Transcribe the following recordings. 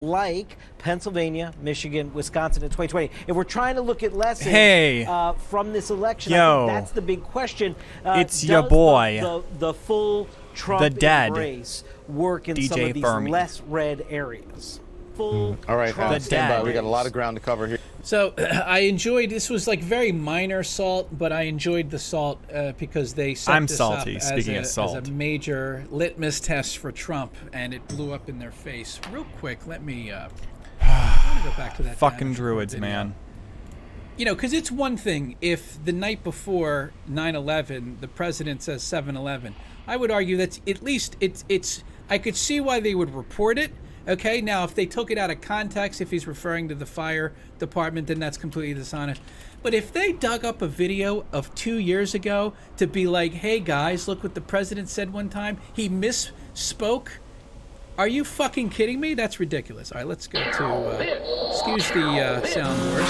like Pennsylvania, Michigan, Wisconsin in 2020. If we're trying to look at lessons from this election, I think that's the big question. It's your boy. The full Trump embrace work in some of these less red areas? All right, stand by. We got a lot of ground to cover here. So I enjoyed, this was like very minor salt, but I enjoyed the salt because they set this up as a major litmus test for Trump, and it blew up in their face. Real quick, let me go back to that. Fucking druids, man. You know, because it's one thing if the night before 9/11 the president says 7/11. I would argue that at least it's I could see why they would report it. Okay, now if they took it out of context, if he's referring to the fire department, then that's completely dishonest. But if they dug up a video of 2 years ago to be like, hey guys, look what the president said one time, he misspoke. Are you fucking kidding me? That's ridiculous. All right, let's go to, excuse the sound word.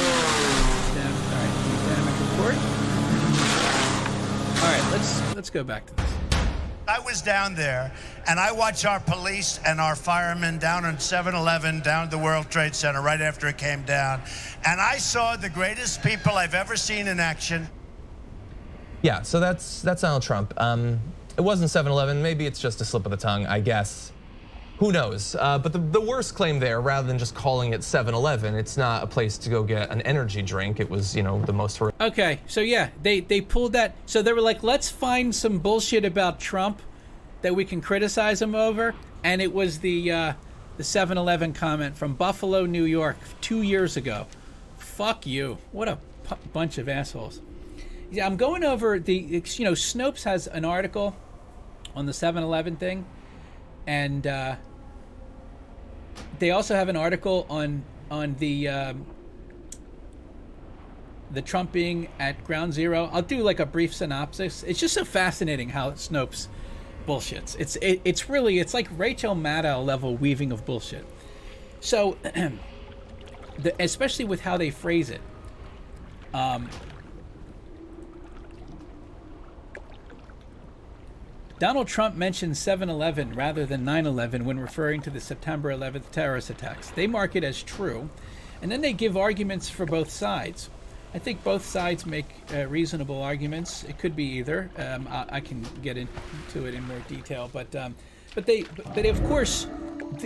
Dynamic report. All right, let's go back to this. I was down there, and I watched our police and our firemen down on 7/11, down at the World Trade Center right after it came down, and I saw the greatest people I've ever seen in action. Yeah, so that's Donald Trump. It wasn't 7/11. Maybe it's just a slip of the tongue, I guess. Who knows? But the worst claim there, rather than just calling it 7/11, it's not a place to go get an energy drink. It was, you know, the most horrific. Okay, so yeah, they pulled that. So they were like, let's find some bullshit about Trump that we can criticize him over, and it was the 7/11 comment from Buffalo, New York, 2 years ago. Fuck you! What a bunch of assholes. Yeah, I'm going over the. You know, Snopes has an article on the 7/11 thing, and they also have an article on the Trump being at Ground Zero. I'll do like a brief synopsis. It's just so fascinating how Snopes bullshits. It's really like Rachel Maddow level weaving of bullshit. So, especially with how they phrase it. Donald Trump mentioned 7/11 rather than 9/11 when referring to the September 11th terrorist attacks. They mark it as true, and then they give arguments for both sides. I think both sides make reasonable arguments. It could be either. I can get into it in more detail, but of course,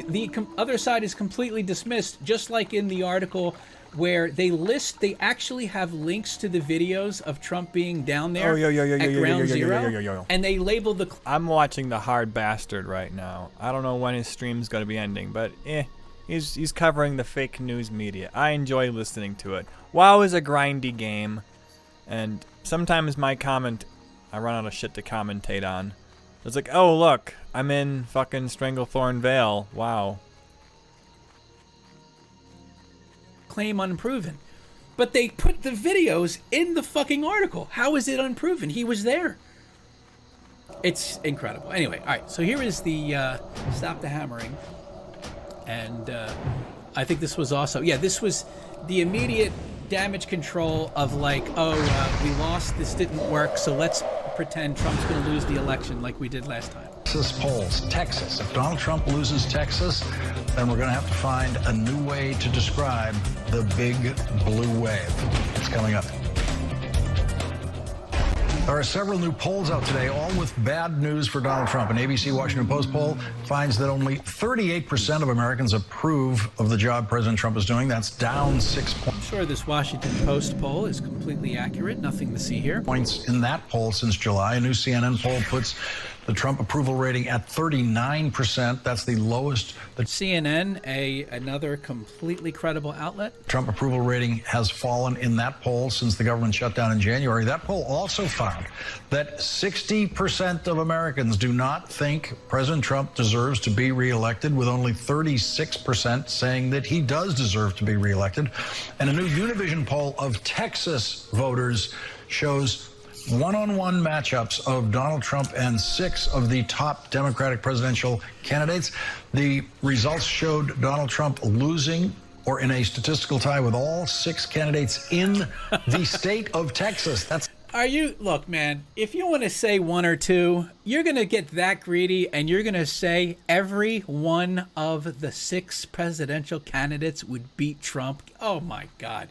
the other side is completely dismissed, just like in the article where they actually have links to the videos of Trump being down there at Ground Zero, and they label the. I'm watching the Hard Bastard right now. I don't know when his stream's going to be ending, but he's covering the fake news media. I enjoy listening to it. WoW is a grindy game, and sometimes I run out of shit to commentate on. It's like, oh look, I'm in fucking Stranglethorn Vale. Wow. Claim unproven, but they put the videos in the fucking article. How is it unproven? He was there. It's incredible. Anyway, all right, so here is the stop the hammering, and I think this was also, this was the immediate damage control of like, we lost, this didn't work, so let's pretend Trump's going to lose the election like we did last time. Texas polls. Texas. If Donald Trump loses Texas, then we're going to have to find a new way to describe the big blue wave. It's coming up. There are several new polls out today, all with bad news for Donald Trump. An ABC Washington Post poll finds that only 38% of Americans approve of the job President Trump is doing. That's down 6 points. I'm sure this Washington Post poll is completely accurate. Nothing to see here. Points in that poll since July. A new CNN poll puts the Trump approval rating at 39%. That's the lowest. CNN, another completely credible outlet. Trump approval rating has fallen in that poll since the government shut down in January. That poll also found that 60% of Americans do not think President Trump deserves to be reelected, with only 36% saying that he does deserve to be reelected. And a new Univision poll of Texas voters shows one-on-one matchups of Donald Trump and 6 of the top Democratic presidential candidates. The results showed Donald Trump losing or in a statistical tie with all 6 candidates in the state of Texas. That's Look, man, if you want to say one or two, you're going to get that greedy and you're going to say every one of the 6 presidential candidates would beat Trump. Oh, my God.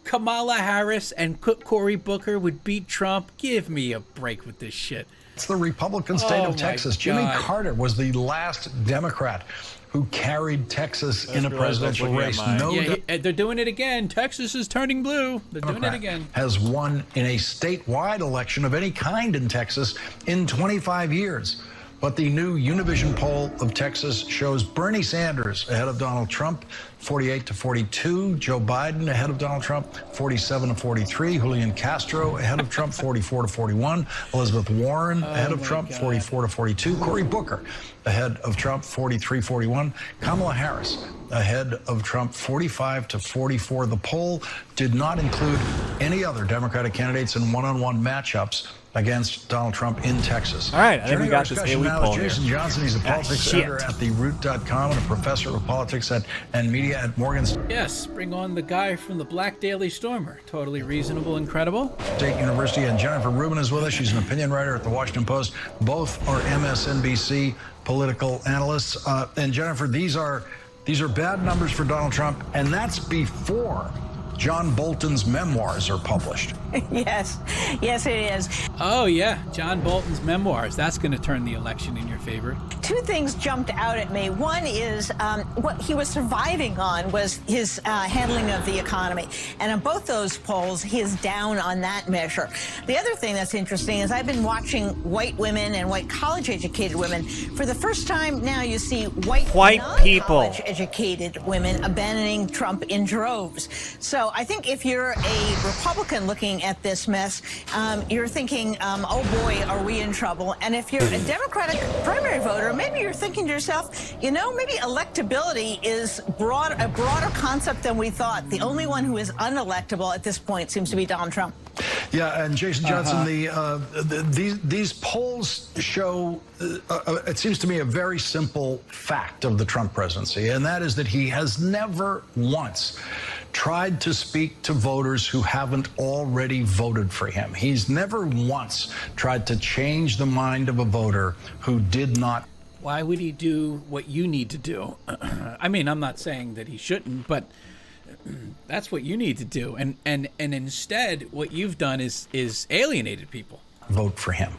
Kamala Harris and Cory Booker would beat Trump. Give me a break with this shit. It's the Republican state of Texas. Jimmy Carter was the last Democrat who carried Texas in a presidential race. They're doing it again. Texas is turning blue. They're doing it again. Has won in a statewide election of any kind in Texas in 25 years. But the new Univision poll of Texas shows Bernie Sanders ahead of Donald Trump, 48-42. Joe Biden ahead of Donald Trump, 47-43. Julian Castro ahead of Trump, 44-41. Elizabeth Warren ahead of Trump, 44-42. Cory Booker ahead of Trump, 43-41. Kamala Harris ahead of Trump, 45-44. The poll did not include any other Democratic candidates in one-on-one matchups against Donald Trump in Texas. All right, I think we got this discussion now poll is Jason here. Johnson. He's a politics editor at theroot.com and a professor of politics and media at Morgan Yes, bring on the guy from the Black Daily Stormer. Totally reasonable and credible. State University. And Jennifer Rubin is with us. She's an opinion writer at the Washington Post. Both are MSNBC political analysts. And Jennifer, these are bad numbers for Donald Trump, and that's before John Bolton's memoirs are published. Yes, it is. Oh, yeah, John Bolton's memoirs. That's going to turn the election in your favor. 2 things jumped out at me. One is what he was surviving on was his handling of the economy. And in both those polls, he is down on that measure. The other thing that's interesting is I've been watching white women and white college-educated women. For the first time now, you see white people, college-educated women abandoning Trump in droves. So I think if you're a Republican looking at this mess, you're thinking, oh boy, are we in trouble? And if you're a Democratic primary voter, maybe you're thinking to yourself, you know, maybe electability is a broader concept than we thought. The only one who is unelectable at this point seems to be Donald Trump. Yeah, and Jason Johnson, these polls show, it seems to me, a very simple fact of the Trump presidency, and that is that he has never once tried to speak to voters who haven't already voted for him. He's never once tried to change the mind of a voter who did not. Why would he do what you need to do? I mean, I'm not saying that he shouldn't, but that's what you need to do. And instead, what you've done is alienated people. Vote for him.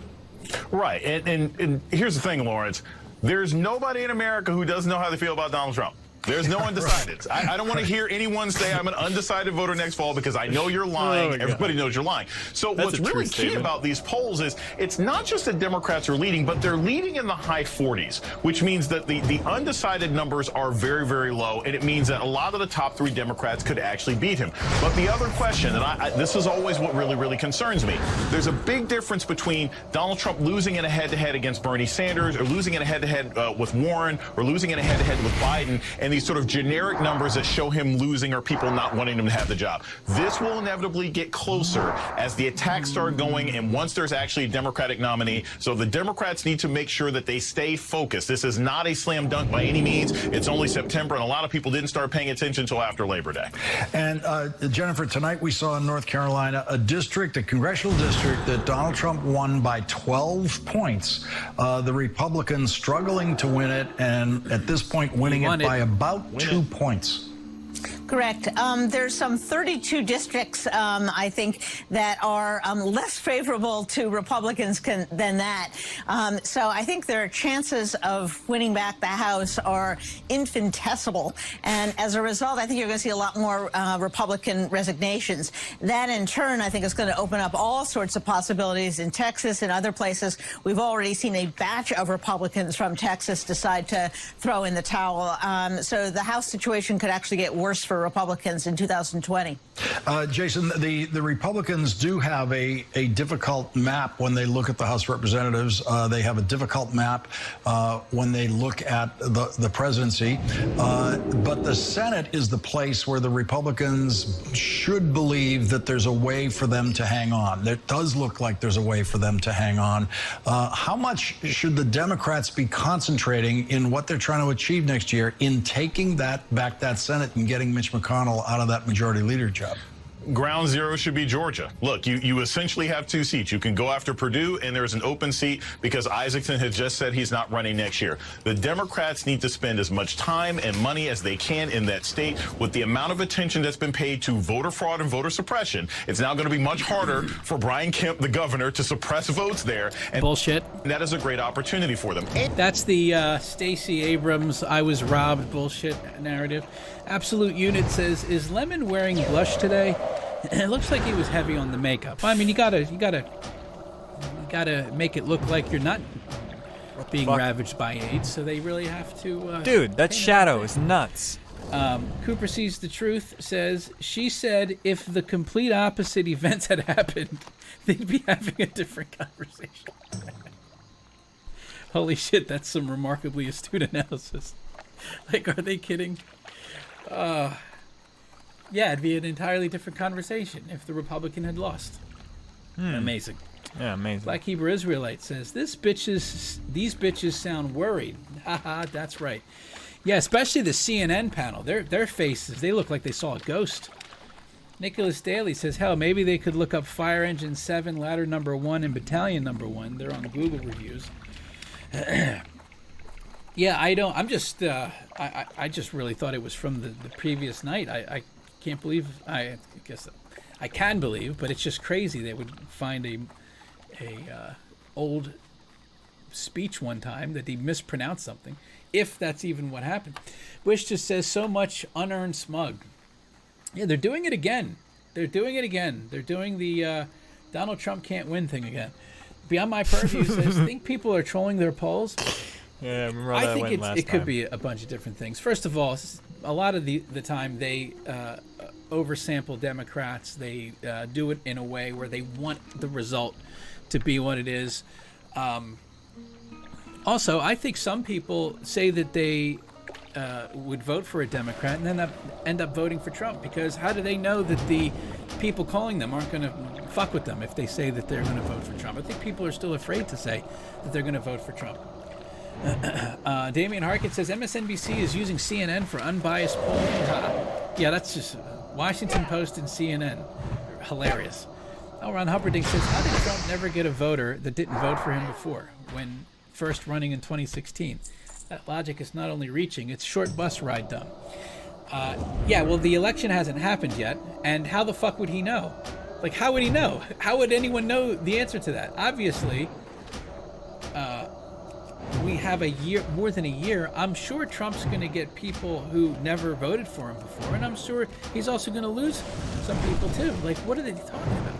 Right. And here's the thing, Lawrence. There's nobody in America who doesn't know how they feel about Donald Trump. There's no undecideds. Right. I don't want to hear anyone say I'm an undecided voter next fall because I know you're lying. Everybody knows you're lying. So what's really key about these polls is it's not just that Democrats are leading, but they're leading in the high 40s, which means that the undecided numbers are very, very low, and it means that a lot of the top 3 Democrats could actually beat him. But the other question, and this is always what really, really concerns me, there's a big difference between Donald Trump losing in a head-to-head against Bernie Sanders, or losing in a head-to-head with Warren, or losing in a head-to-head with Biden, and these sort of generic numbers that show him losing or people not wanting him to have the job. This will inevitably get closer as the attacks start going and once there's actually a Democratic nominee. So the Democrats need to make sure that they stay focused. This is not a slam dunk by any means. It's only September, and a lot of people didn't start paying attention until after Labor Day. And Jennifer, tonight we saw in North Carolina a congressional district that Donald Trump won by 12 points. The Republicans struggling to win it, and at this point winning it by about 2 points. Correct. There's some 32 districts, I think, that are less favorable to Republicans than that. So I think their chances of winning back the House are infinitesimal. And as a result, I think you're going to see a lot more Republican resignations. That, in turn, I think is going to open up all sorts of possibilities in Texas and other places. We've already seen a batch of Republicans from Texas decide to throw in the towel. So the House situation could actually get worse for Republicans in 2020. Jason, the Republicans do have a difficult map when they look at the House of Representatives. They have a difficult map when they look at the presidency. But the Senate is the place where the Republicans should believe that there's a way for them to hang on. It does look like there's a way for them to hang on. How much should the Democrats be concentrating in what they're trying to achieve next year in taking back that Senate and getting Mitch McConnell out of that majority leader job? ground zero should be Georgia. Look, you essentially have two seats. You can go after Purdue, and there's an open seat because Isaacson has just said he's not running next year. The Democrats need to spend as much time and money as they can in that state. With the amount of attention that's been paid to voter fraud and voter suppression, it's now going to be much harder for Brian Kemp, the governor, to suppress votes there. And bullshit. That is a great opportunity for them. That's the Stacey Abrams "I was robbed" bullshit narrative. Absolute Unit says, "Is Lemon wearing blush today?" It looks like he was heavy on the makeup. I mean, you gotta make it look like you're not being ravaged by AIDS. So they really have to. Dude, that shadow is nuts. Cooper Sees the Truth says, she said if the complete opposite events had happened, they'd be having a different conversation. Holy shit, that's some remarkably astute analysis. Like, are they kidding? Yeah, it'd be an entirely different conversation if the Republican had lost. Amazing. Yeah, amazing. Black Hebrew Israelite says, these bitches sound worried. Haha, that's right. Yeah, especially the CNN panel. Their faces, they look like they saw a ghost. Nicholas Daly says, hell, maybe they could look up Fire Engine 7, Ladder Number 1, and Battalion Number 1. They're on Google reviews. Yeah, I just really thought it was from the previous night. I can't believe, I guess I can believe, but it's just crazy they would find a old speech one time that he mispronounced something, if that's even what happened. Wish just says, so much unearned smug. Yeah, they're doing it again. They're doing the Donald Trump can't win thing again. Beyond My Purview says, think people are trolling their polls? Yeah, remember I that think went last it could time. be a bunch of different things. First of all, a lot of the time they oversample Democrats. They do it in a way where they want the result to be what it is. Also, I think some people say that they would vote for a Democrat and then end up voting for Trump, because how do they know that the people calling them aren't going to fuck with them if they say that they're going to vote for Trump? I think people are still afraid to say that they're going to vote for Trump. Damian Harkett says MSNBC is using CNN for unbiased polling. Yeah, that's just Washington Post and CNN. Hilarious. Ron Hubbarding says, how did Trump never get a voter that didn't vote for him before when first running in 2016? That logic is not only reaching, it's short bus ride dumb. Yeah, well, the election hasn't happened yet, and how the fuck would he know? Like, how would he know? How would anyone know the answer to that? Obviously, we have more than a year. I'm sure Trump's going to get people who never voted for him before, and I'm sure he's also going to lose some people too. Like, what are they talking about?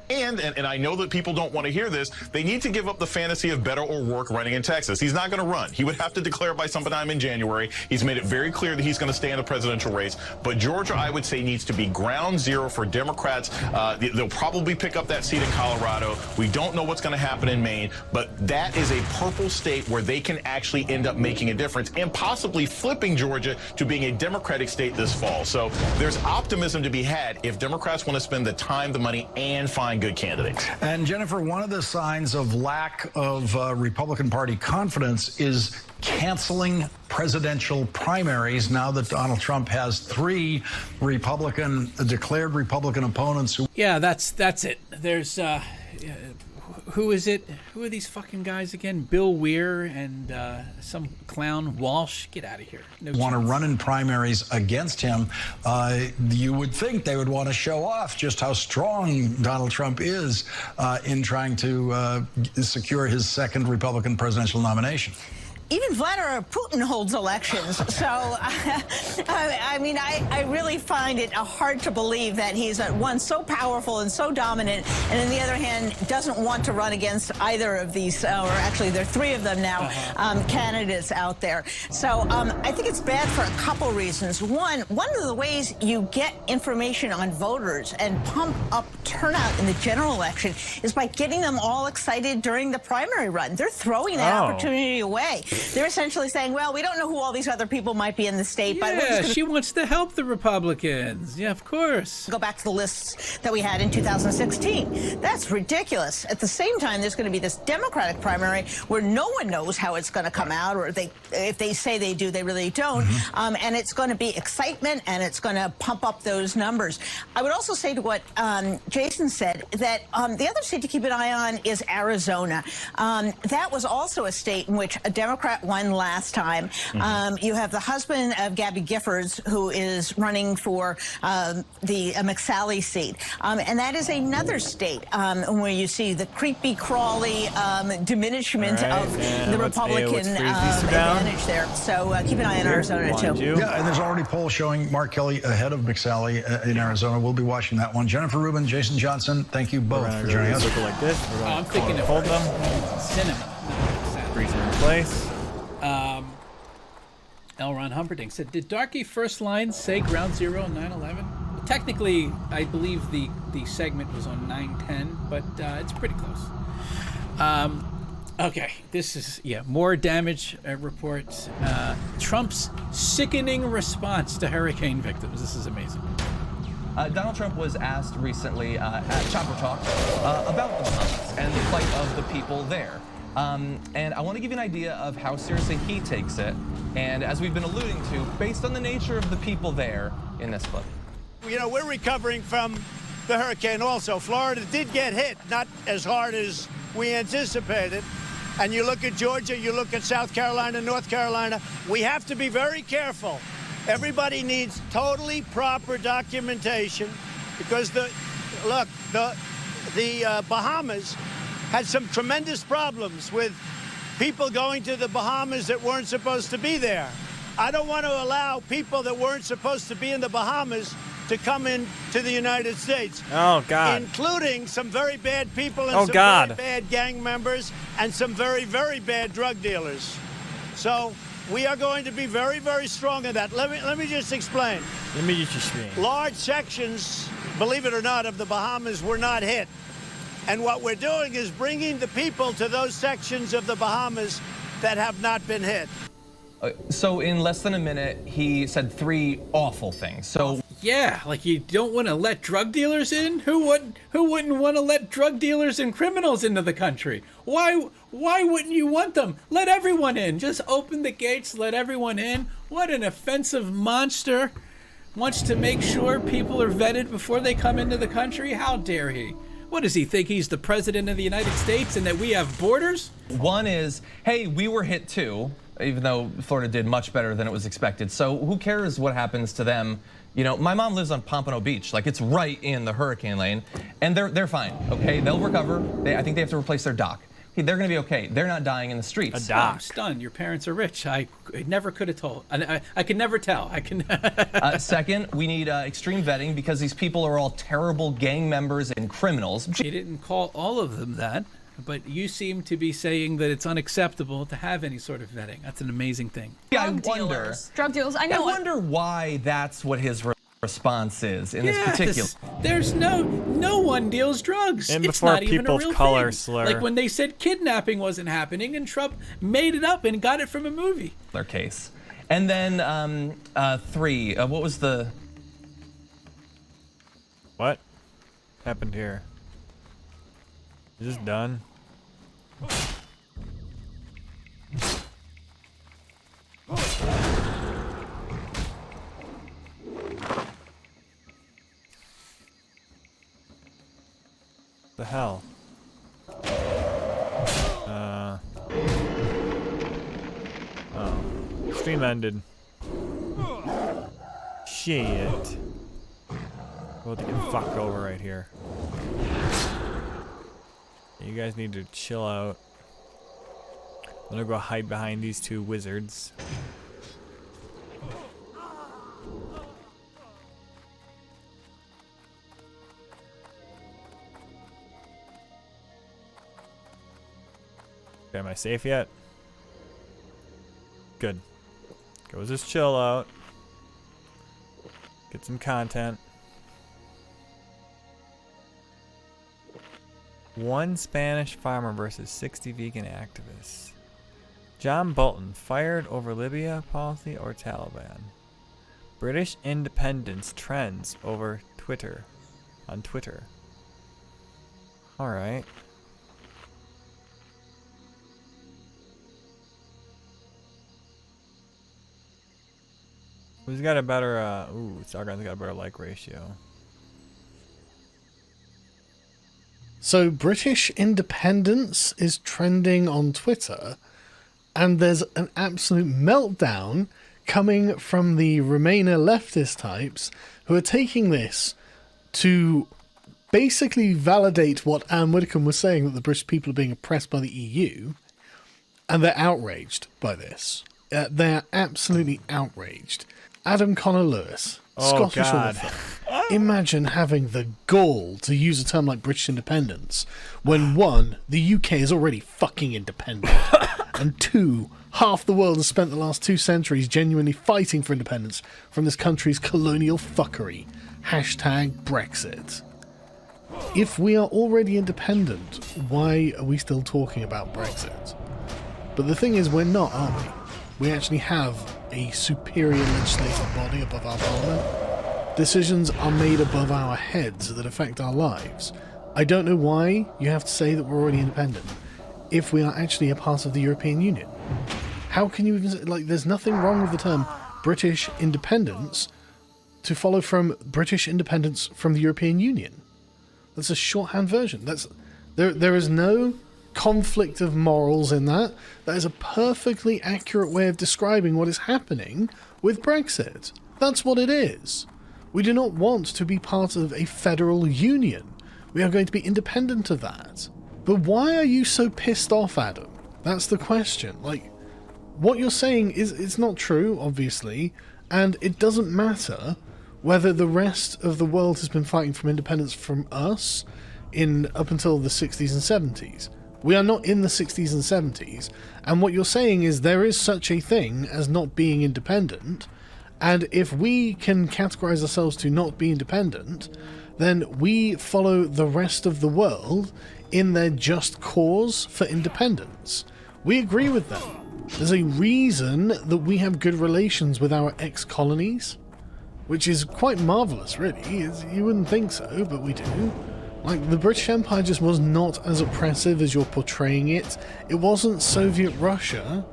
And I know that people don't want to hear this, they need to give up the fantasy of Beto O'Rourke running in Texas. He's not going to run. He would have to declare by sometime in January. He's made it very clear that he's going to stay in the presidential race. But Georgia, I would say, needs to be ground zero for Democrats. They'll probably pick up that seat in Colorado. We don't know what's going to happen in Maine, but that is a purple state where they can actually end up making a difference and possibly flipping Georgia to being a Democratic state this fall. So there's optimism to be had if Democrats want to spend the time, the money, and find good candidates. And Jennifer, one of the signs of lack of Republican Party confidence is canceling presidential primaries now that Donald Trump has 3 declared Republican opponents who... Yeah, that's it. There's who is it? Who are these fucking guys again? Bill Weir and some clown Walsh. Get out of here. No want to chance. run in primaries against him. You would think they would want to show off just how strong Donald Trump is in trying to secure his second Republican presidential nomination. Even Vladimir Putin holds elections. So, I mean, I really find it hard to believe that he's at once so powerful and so dominant, and on the other hand, doesn't want to run against either of these, or actually there are 3 of them now, candidates out there. So I think it's bad for a couple reasons. One of the ways you get information on voters and pump up turnout in the general election is by getting them all excited during the primary run. They're throwing that opportunity away. they're essentially saying, well, we don't know who all these other people might be in the state, but we're just Yeah, gonna she wants to help the Republicans. Yeah, of course. go back to the lists that we had in 2016. That's ridiculous. At the same time, there's going to be this Democratic primary where no one knows how it's going to come out, or if they say they do, they really don't. And it's going to be excitement, and it's going to pump up those numbers. I would also say to what Jason said, that the other state to keep an eye on is Arizona. That was also a state in which a Democrat won last time. You have the husband of Gabby Giffords, who is running for the McSally seat. And that is another state where you see the creepy, crawly diminishment of the Republican advantage there. So keep an eye on Arizona, too. Yeah, and there's already polls showing Mark Kelly ahead of McSally in Arizona. We'll be watching that one. Jennifer Rubin, Jason Johnson, thank you both for joining us. Circle like this. We're I'm thinking of hold them. cinema. Freeze them in place. L. Ron Humperdinck said, did Darky first line say ground zero on 9/11? Technically, I believe the segment was on 9/10, but it's pretty close. Okay, this is, more damage reports. Trump's sickening response to hurricane victims. This is amazing. Donald Trump was asked recently at Chopper Talk about the Bahamas and the plight of the people there. And I want to give you an idea of how seriously he takes it, and as we've been alluding to, based on the nature of the people there in this clip. You know, we're recovering from the hurricane also. Florida did get hit, not as hard as we anticipated. And you look at Georgia, you look at South Carolina, North Carolina, we have to be very careful. Everybody needs totally proper documentation because the Bahamas had some tremendous problems with people going to the Bahamas that weren't supposed to be there. I don't want to allow people that weren't supposed to be in the Bahamas to come into the United States. Oh, God. Including some very bad people and very bad gang members and some very, very bad drug dealers. So we are going to be very, very strong in that. Let me just explain. Large sections, believe it or not, of the Bahamas were not hit. And what we're doing is bringing the people to those sections of the Bahamas that have not been hit. So in less than a minute, he said 3 awful things. So yeah, like you don't want to let drug dealers in? Who wouldn't want to let drug dealers and criminals into the country? Why wouldn't you want them? Let everyone in. Just open the gates, let everyone in. What an offensive monster. Wants to make sure people are vetted before they come into the country? How dare he? What does he think, he's the president of the United States and that we have borders? One is, hey, we were hit too, even though Florida did much better than it was expected. So who cares what happens to them? You know, my mom lives on Pompano Beach, like it's right in the hurricane lane, and they're fine, okay? They'll recover. I think they have to replace their dock. They're going to be okay. They're not dying in the streets. A dock. I'm stunned. Your parents are rich. I never could have told. I could never tell. I can. Second, we need extreme vetting because these people are all terrible gang members and criminals. He didn't call all of them that, but you seem to be saying that it's unacceptable to have any sort of vetting. That's an amazing thing. Yeah, Drug dealers. I wonder why that's what his response is in this particular. There's no one deals drugs. And it's before not even a real color thing. slur. Like when they said kidnapping wasn't happening and Trump made it up and got it from a movie. Their case. And then 3, what was the... What happened here? Is this done? The hell? Oh. Stream ended. Shit. We'll have to get fucked over right here. You guys need to chill out. I'm gonna go hide behind these 2 wizards. Okay, am I safe yet? Good. Go just chill out. Get some content. 1 Spanish farmer versus 60 vegan activists. John Bolton fired over Libya policy or Taliban. British independence trends over Twitter. On Twitter. All right. Who's got a better, Sargon's got a better like ratio. So British independence is trending on Twitter, and there's an absolute meltdown coming from the Remainer leftist types who are taking this to basically validate what Anne Widdecombe was saying, that the British people are being oppressed by the EU, and they're outraged by this. They're absolutely outraged. Adam Connor Lewis, Scottish author. Imagine having the gall to use a term like British independence when, one, the UK is already fucking independent, and two, half the world has spent the last 2 centuries genuinely fighting for independence from this country's colonial fuckery. Hashtag Brexit. If we are already independent, why are we still talking about Brexit? But the thing is, we're not, are we? We actually have a superior legislative body above our parliament. Decisions are made above our heads that affect our lives. I don't know why you have to say that we're already independent if we are actually a part of the European Union. How can you even say, like, there's nothing wrong with the term British independence to follow from British independence from the European Union. That's a shorthand version. There is no conflict of morals in that. That is a perfectly accurate way of describing what is happening with Brexit. That's what it is. We do not want to be part of a federal union. We are going to be independent of that. But why are you so pissed off, Adam? That's the question. Like, what you're saying is, it's not true, obviously, and it doesn't matter whether the rest of the world has been fighting for independence from us up until the 60s and 70s. We are not in the 60s and 70s, and what you're saying is there is such a thing as not being independent, and if we can categorize ourselves to not be independent, then we follow the rest of the world in their just cause for independence. We agree with them. There's a reason that we have good relations with our ex-colonies, which is quite marvellous, really. You wouldn't think so, but we do. Like, the British Empire just was not as oppressive as you're portraying it. It wasn't Soviet Russia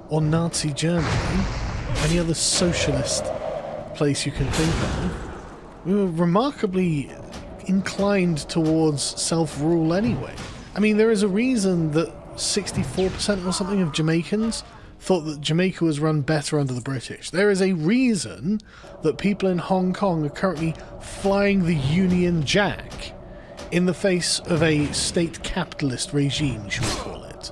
or Nazi Germany, any other socialist place you can think of. We were remarkably inclined towards self-rule anyway. I mean, there is a reason that 64% or something of Jamaicans thought that Jamaica was run better under the British. There is a reason that people in Hong Kong are currently flying the Union Jack in the face of a state capitalist regime, should we call it.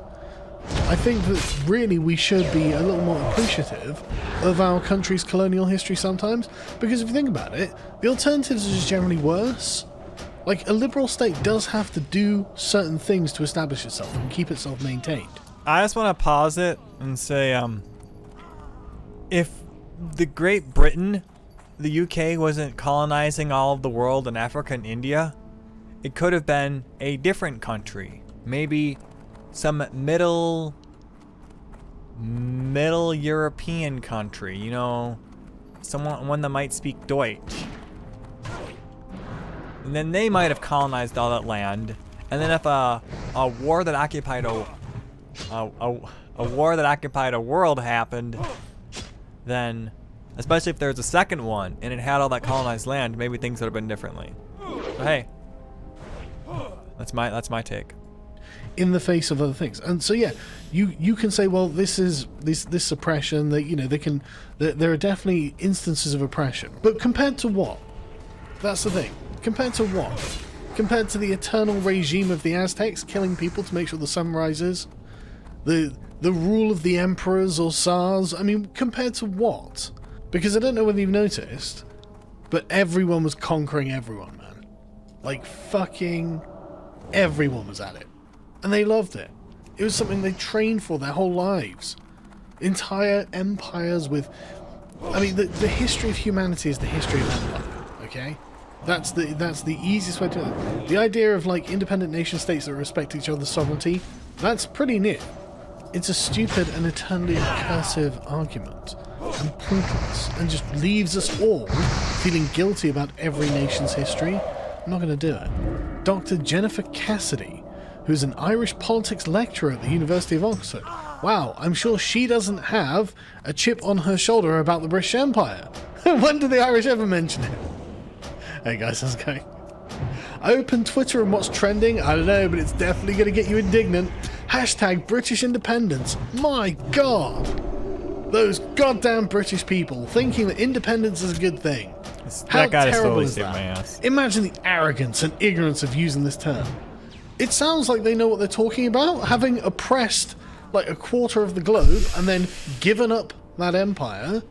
I think that really we should be a little more appreciative of our country's colonial history sometimes, because if you think about it, the alternatives are just generally worse. Like, a liberal state does have to do certain things to establish itself and keep itself maintained. I just want to pause it and say, if the Great Britain, the UK, wasn't colonizing all of the world in Africa and India, it could have been a different country. Maybe some middle European country, you know, one that might speak Deutsch. And then they might have colonized all that land. And then if a war that occupied a war that occupied a world happened, then, especially if there was a second one and it had all that colonized land, maybe things would have been differently. But hey, that's my take. In the face of other things. And so yeah, you can say, well, this oppression, that, you know, there are definitely instances of oppression. But compared to what? That's the thing. Compared to what? Compared to the eternal regime of the Aztecs killing people to make sure the sun rises? The rule of the emperors or Tsars? I mean, compared to what? Because I don't know whether you've noticed, but everyone was conquering everyone, man. Like, fucking everyone was at it. And they loved it. It was something they trained for their whole lives. Entire empires with... I mean, the history of humanity is the history of empire, okay? That's the easiest way to do it. The idea of, like, independent nation states that respect each other's sovereignty, that's pretty new. It's a stupid and eternally recursive argument, and pointless, and just leaves us all feeling guilty about every nation's history. I'm not going to do it. Dr. Jennifer Cassidy, who's an Irish politics lecturer at the University of Oxford. Wow, I'm sure she doesn't have a chip on her shoulder about the British Empire. When did the Irish ever mention it? Hey guys, how's it going? I opened Twitter and what's trending? I don't know, but it's definitely going to get you indignant. Hashtag British independence. My God. Those goddamn British people thinking that independence is a good thing. How terrible is that? Imagine the arrogance and ignorance of using this term. It sounds like they know what they're talking about, having oppressed like a quarter of the globe and then given up that empire.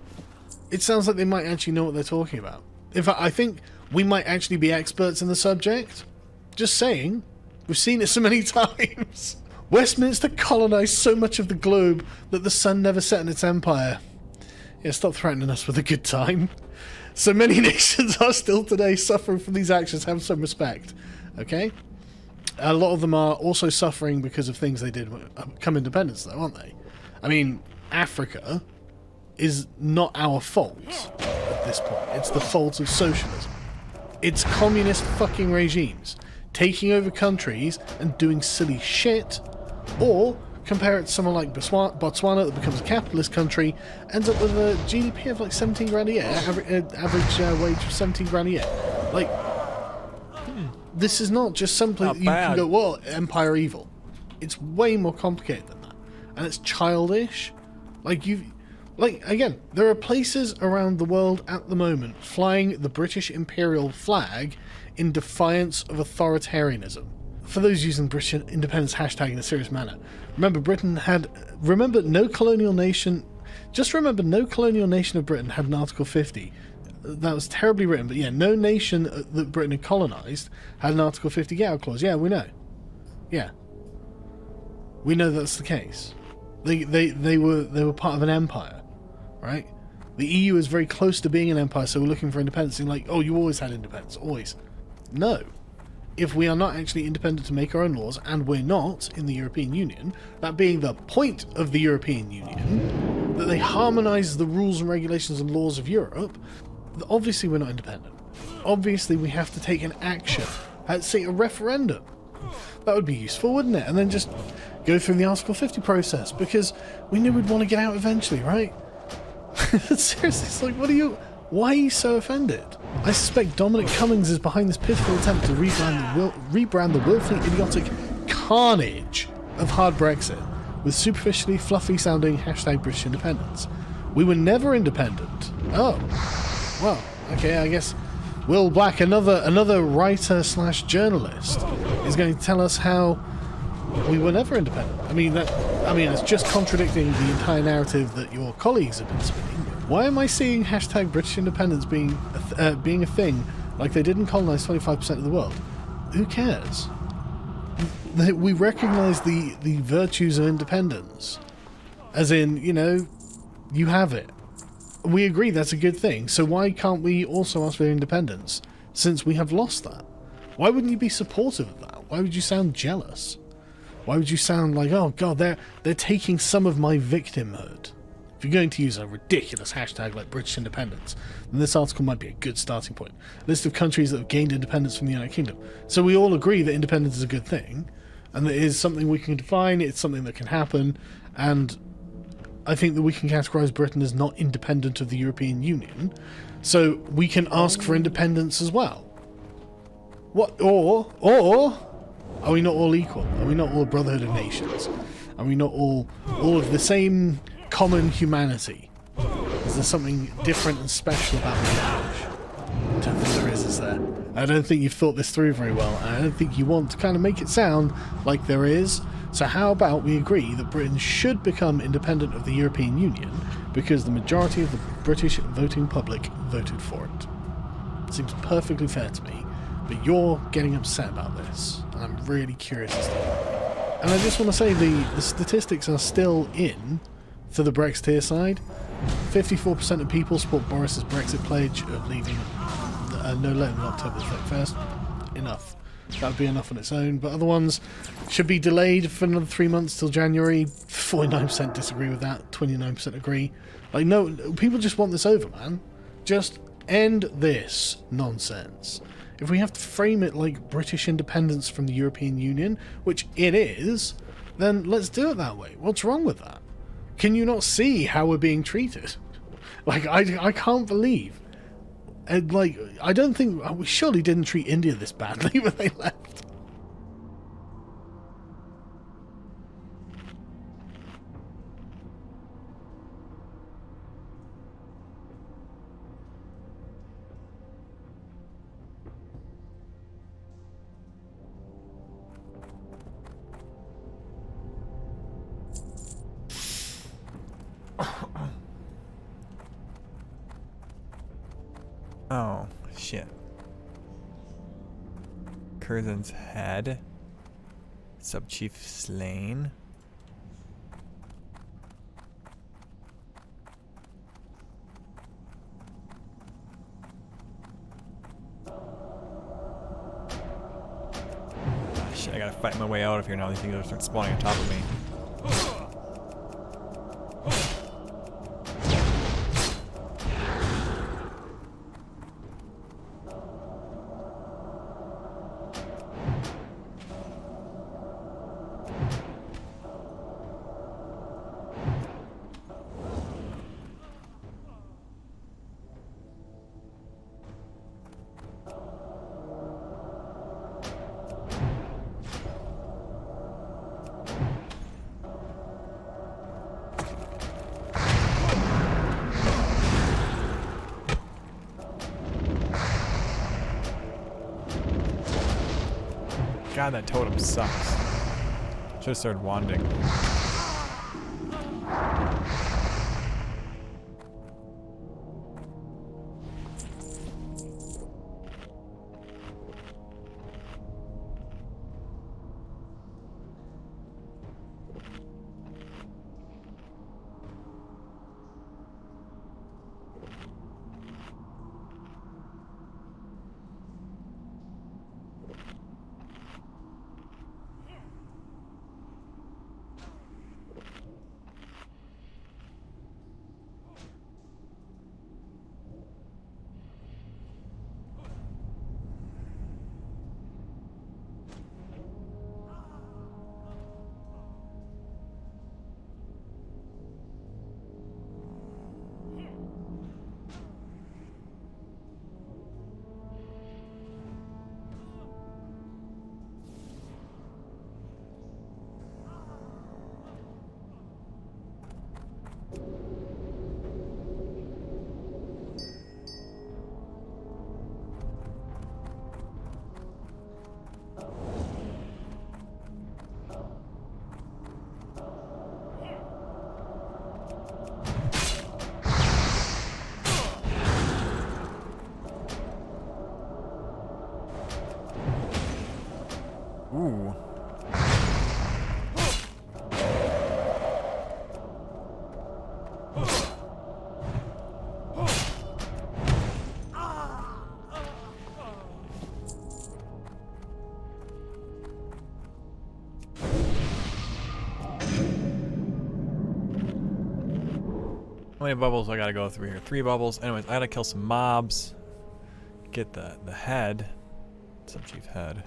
It sounds like they might actually know what they're talking about. In fact, I think we might actually be experts in the subject. Just saying. We've seen it so many times. Westminster colonized so much of the globe that the sun never set in its empire. Yeah, stop threatening us with a good time. So many nations are still today suffering from these actions. Have some respect. Okay? A lot of them are also suffering because of things they did come independence, though, aren't they? I mean, Africa is not our fault at this point. It's the fault of socialism. It's communist fucking regimes taking over countries and doing silly shit. Or compare it to someone like Botswana that becomes a capitalist country, ends up with a GDP of like 17 grand a year, average wage of 17 grand a year. Like, this is not just simply you can go, well, empire evil. It's way more complicated than that, and it's childish. Again, there are places around the world at the moment flying the British imperial flag in defiance of authoritarianism. For those using British independence hashtag in a serious manner, remember no colonial nation of Britain had an Article 50. That was terribly written, but yeah, no nation that Britain had colonised had an Article 50 get out clause. Yeah, we know. Yeah. We know that's the case. They were part of an empire, right? The EU is very close to being an empire, so we're looking for independence. And like, oh, you always had independence, always. No. If we are not actually independent to make our own laws, and we're not in the European Union, that being the point of the European Union, that they harmonise the rules and regulations and laws of Europe, obviously we're not independent. Obviously we have to take an action. Say a referendum. That would be useful, wouldn't it? And then just go through the Article 50 process, because we knew we'd want to get out eventually, right? Seriously, it's like, why are you so offended? I suspect Dominic Cummings is behind this pitiful attempt to rebrand the willfully idiotic carnage of hard Brexit with superficially fluffy sounding hashtag British independence. We were never independent. Oh. Well, okay, I guess Will Black, another writer / journalist, is going to tell us how we were never independent. I mean, it's just contradicting the entire narrative that your colleagues have been spinning. Why am I seeing hashtag British independence being a thing like they didn't colonise 25% of the world? Who cares? We recognise the virtues of independence. As in, you have it. We agree that's a good thing, so why can't we also ask for independence, since we have lost that? Why wouldn't you be supportive of that? Why would you sound jealous? Why would you sound like, oh god, they're taking some of my victimhood? If you're going to use a ridiculous hashtag like British independence, then this article might be a good starting point. A list of countries that have gained independence from the United Kingdom. So we all agree that independence is a good thing, and that it is something we can define, it's something that can happen, and I think that we can categorise Britain as not independent of the European Union, so we can ask for independence as well. What? Or are we not all equal? Are we not all a brotherhood of nations? Are we not all of the same common humanity? Is there something different and special about the Irish? I don't think there is there? I don't think you've thought this through very well, and I don't think you want to kind of make it sound like there is. So how about we agree that Britain should become independent of the European Union because the majority of the British voting public voted for it? Seems perfectly fair to me, but you're getting upset about this, and I'm really curious as to why. And I just want to say the statistics are still in for the Brexiteer side. 54% of people support Boris's Brexit pledge of leaving no later than October 31st. Enough. That would be enough on its own. But other ones should be delayed for another 3 months till January. 49% disagree with that. 29% agree. Like, no, people just want this over, man. Just end this nonsense. If we have to frame it like British independence from the European Union, which it is, then let's do it that way. What's wrong with that? Can you not see how we're being treated? Like, I can't believe. And, like, I don't think... We surely didn't treat India this badly when they left. Oh, shit. Curzon's head. Sub-Chief slain. Ah, shit, I gotta fight my way out of here now. These things are gonna start spawning on top of me. God, that totem sucks. Should have started wanding. Ooh. How many bubbles I gotta go through here? 3 bubbles. Anyways, I gotta kill some mobs. Get the head. Sub-Chief head.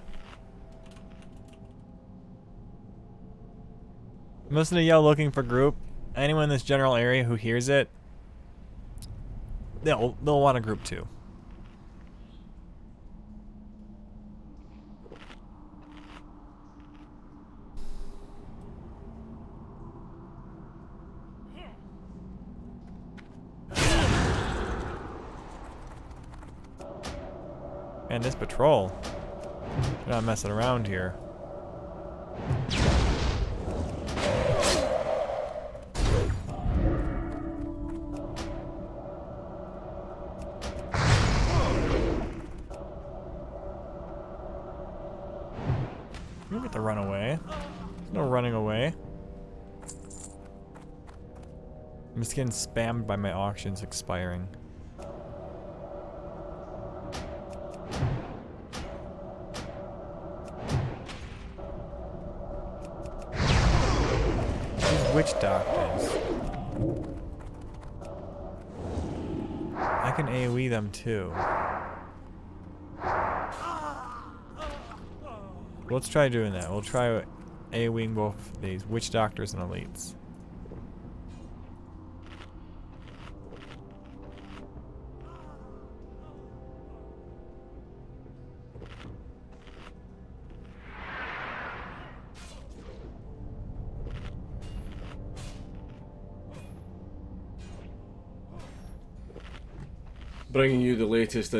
I'm listening to yell looking for group. Anyone in this general area who hears it, they'll want a group too. And this patrol, they're not messing around here. You don't get to run away. There's no running away. I'm just getting spammed by my auctions expiring. witch doctors. I can AoE them too. Let's try doing that. We'll try AoEing both these witch doctors and elites. Bringing you the latest.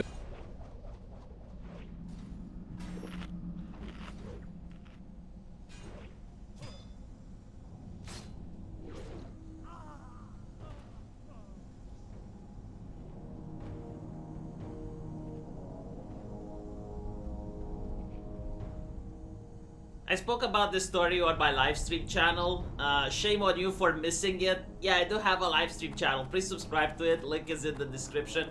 I spoke about this story on my live stream channel. Shame on you for missing it. Yeah, I do have a live stream channel. Please subscribe to it. Link is in the description.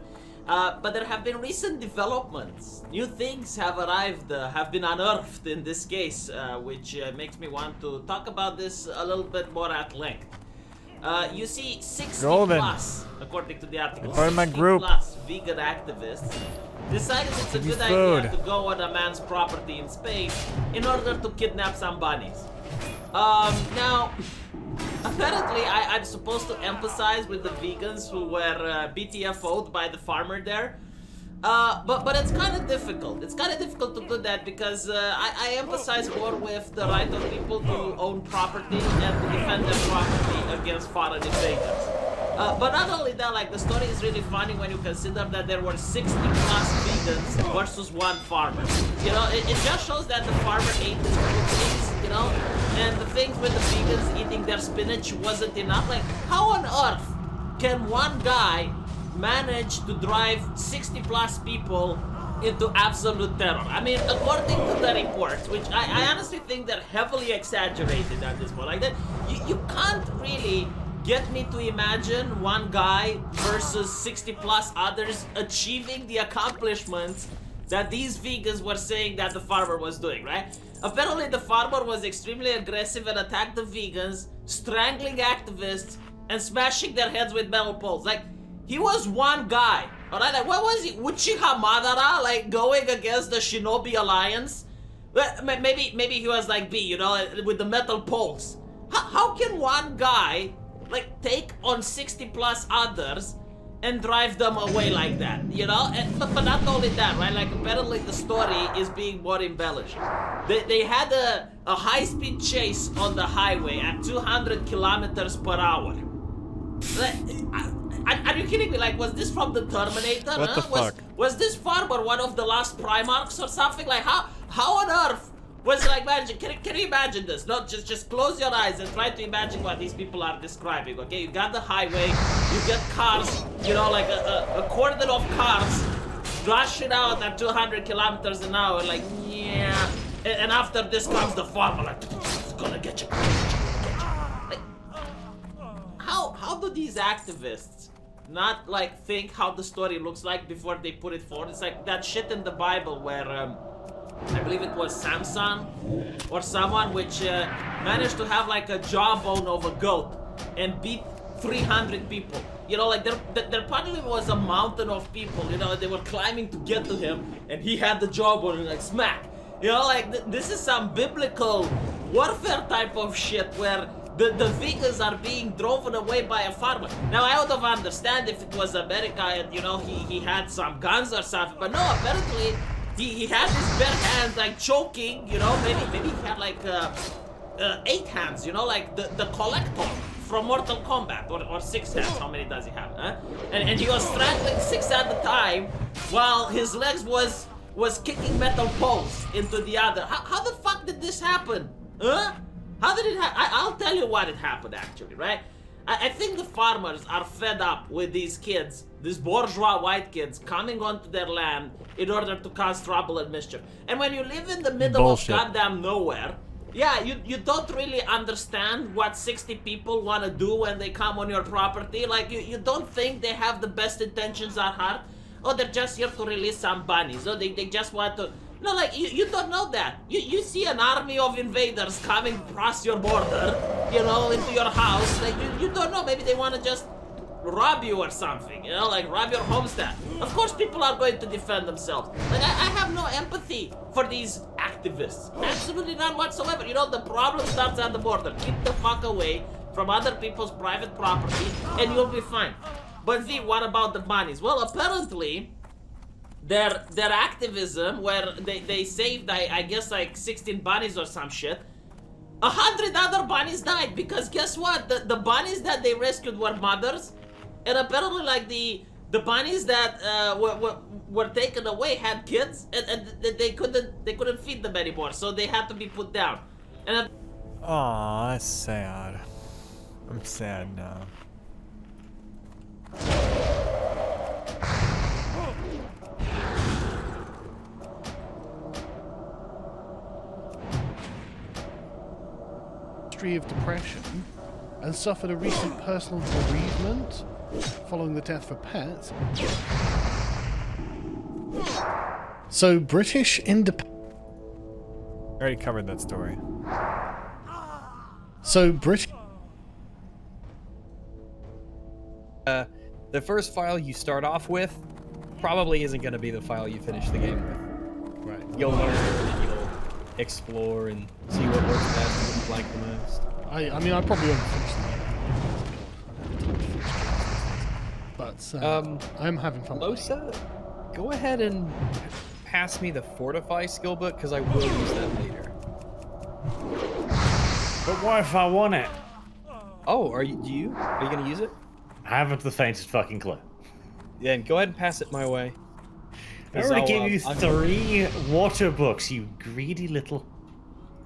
But there have been recent developments. New things have arrived, have been unearthed in this case, which makes me want to talk about this a little bit more at length. You see, 60 plus, according to the article, 60 plus vegan activists decided it's a good idea to go on a man's property in Spain in order to kidnap some bunnies. Now, apparently I'm supposed to emphasize with the vegans who were BTFO'd by the farmer there. But it's kind of difficult. It's kind of difficult to do that because I emphasize more with the right of people to own property and to defend their property against foreign invaders. But not only that, like, the story is really funny when you consider that there were 60 plus vegans versus one farmer. You know, it just shows that the farmer ate his proteins, you know, and the things with the vegans eating their spinach wasn't enough. Like, how on earth can one guy manage to drive 60 plus people into absolute terror? I mean, according to the reports, which I honestly think they're heavily exaggerated at this point, like that, you can't really get me to imagine one guy versus 60 plus others achieving the accomplishments that these vegans were saying that the farmer was doing, right? Apparently the farmer was extremely aggressive and attacked the vegans, strangling activists and smashing their heads with metal poles. Like, he was one guy, alright? Like, what was he? Uchiha Madara, like, going against the Shinobi Alliance? Maybe he was like B, you know, with the metal poles. How can one guy, like, take on 60 plus others and drive them away like that, you know? But not only that, right? Like, apparently the story is being more embellished. They had a high-speed chase on the highway at 200 kilometers per hour. Are you kidding me? Like, was this from the Terminator? What the fuck? Was this farmer one of the last Primarchs or something? Like, how on earth was it like magic? Can you imagine this? No, just close your eyes and try to imagine what these people are describing, okay? You got the highway, you get cars, you know, like a cordon of cars rushing out at 200 kilometers an hour, like, yeah. And after this comes the farmer, like, it's gonna get you. Like, how do these activists not, like, think how the story looks like before they put it forward? It's like that shit in the Bible where, I believe it was Samson or someone which managed to have like a jawbone of a goat and beat 300 people. You know, like there probably was a mountain of people, you know, they were climbing to get to him and he had the jawbone and like smack. You know, like this is some biblical warfare type of shit where the vegans are being driven away by a farmer. Now, I would have understand if it was America and, you know, he had some guns or something, but no, apparently he had his bare hands like choking, you know, maybe he had like 8 hands, you know, like the Collector from Mortal Kombat, or 6 hands, how many does he have, huh? And he was strangling 6 at a time while his legs was kicking metal poles into the other. How the fuck did this happen? Huh? How did it happen? I'll tell you what it happened actually, right? I think the farmers are fed up with these kids, these bourgeois white kids, coming onto their land in order to cause trouble and mischief. And when you live in the middle of goddamn nowhere, yeah, you don't really understand what 60 people want to do when they come on your property. Like, you don't think they have the best intentions at heart. Oh, they're just here to release some bunnies. Oh, they just want to... No, like, you don't know that. You see an army of invaders coming across your border, you know, into your house. Like, you don't know, maybe they want to just rob you or something, you know, like rob your homestead. Of course people are going to defend themselves. Like, I have no empathy for these activists. Absolutely none whatsoever. You know, the problem starts at the border. Keep the fuck away from other people's private property and you'll be fine. But what about the bunnies? Well, apparently, their activism, where they saved, I guess, like 16 bunnies or some shit, 100 other bunnies died, because guess what? The bunnies that they rescued were mothers, and apparently, like, the bunnies that were taken away had kids, and they couldn't feed them anymore, so they had to be put down. And aw, that's sad. I'm sad now. History of depression and suffered a recent personal bereavement following the death of a pet. So British independence. Already covered that story. So British. The first file you start off with probably isn't going to be the file you finish the game with. Right. You'll learn and you'll explore and see what works best and what you like the most. I mean, I probably won't finish the game. But I'm having fun. Losa, go ahead and pass me the Fortify skill book, because I will use that later. But what if I want it? Oh, are you going to use it? I haven't the faintest fucking clue. Then go ahead and pass it my way. I already gave you 3 water books, you greedy little...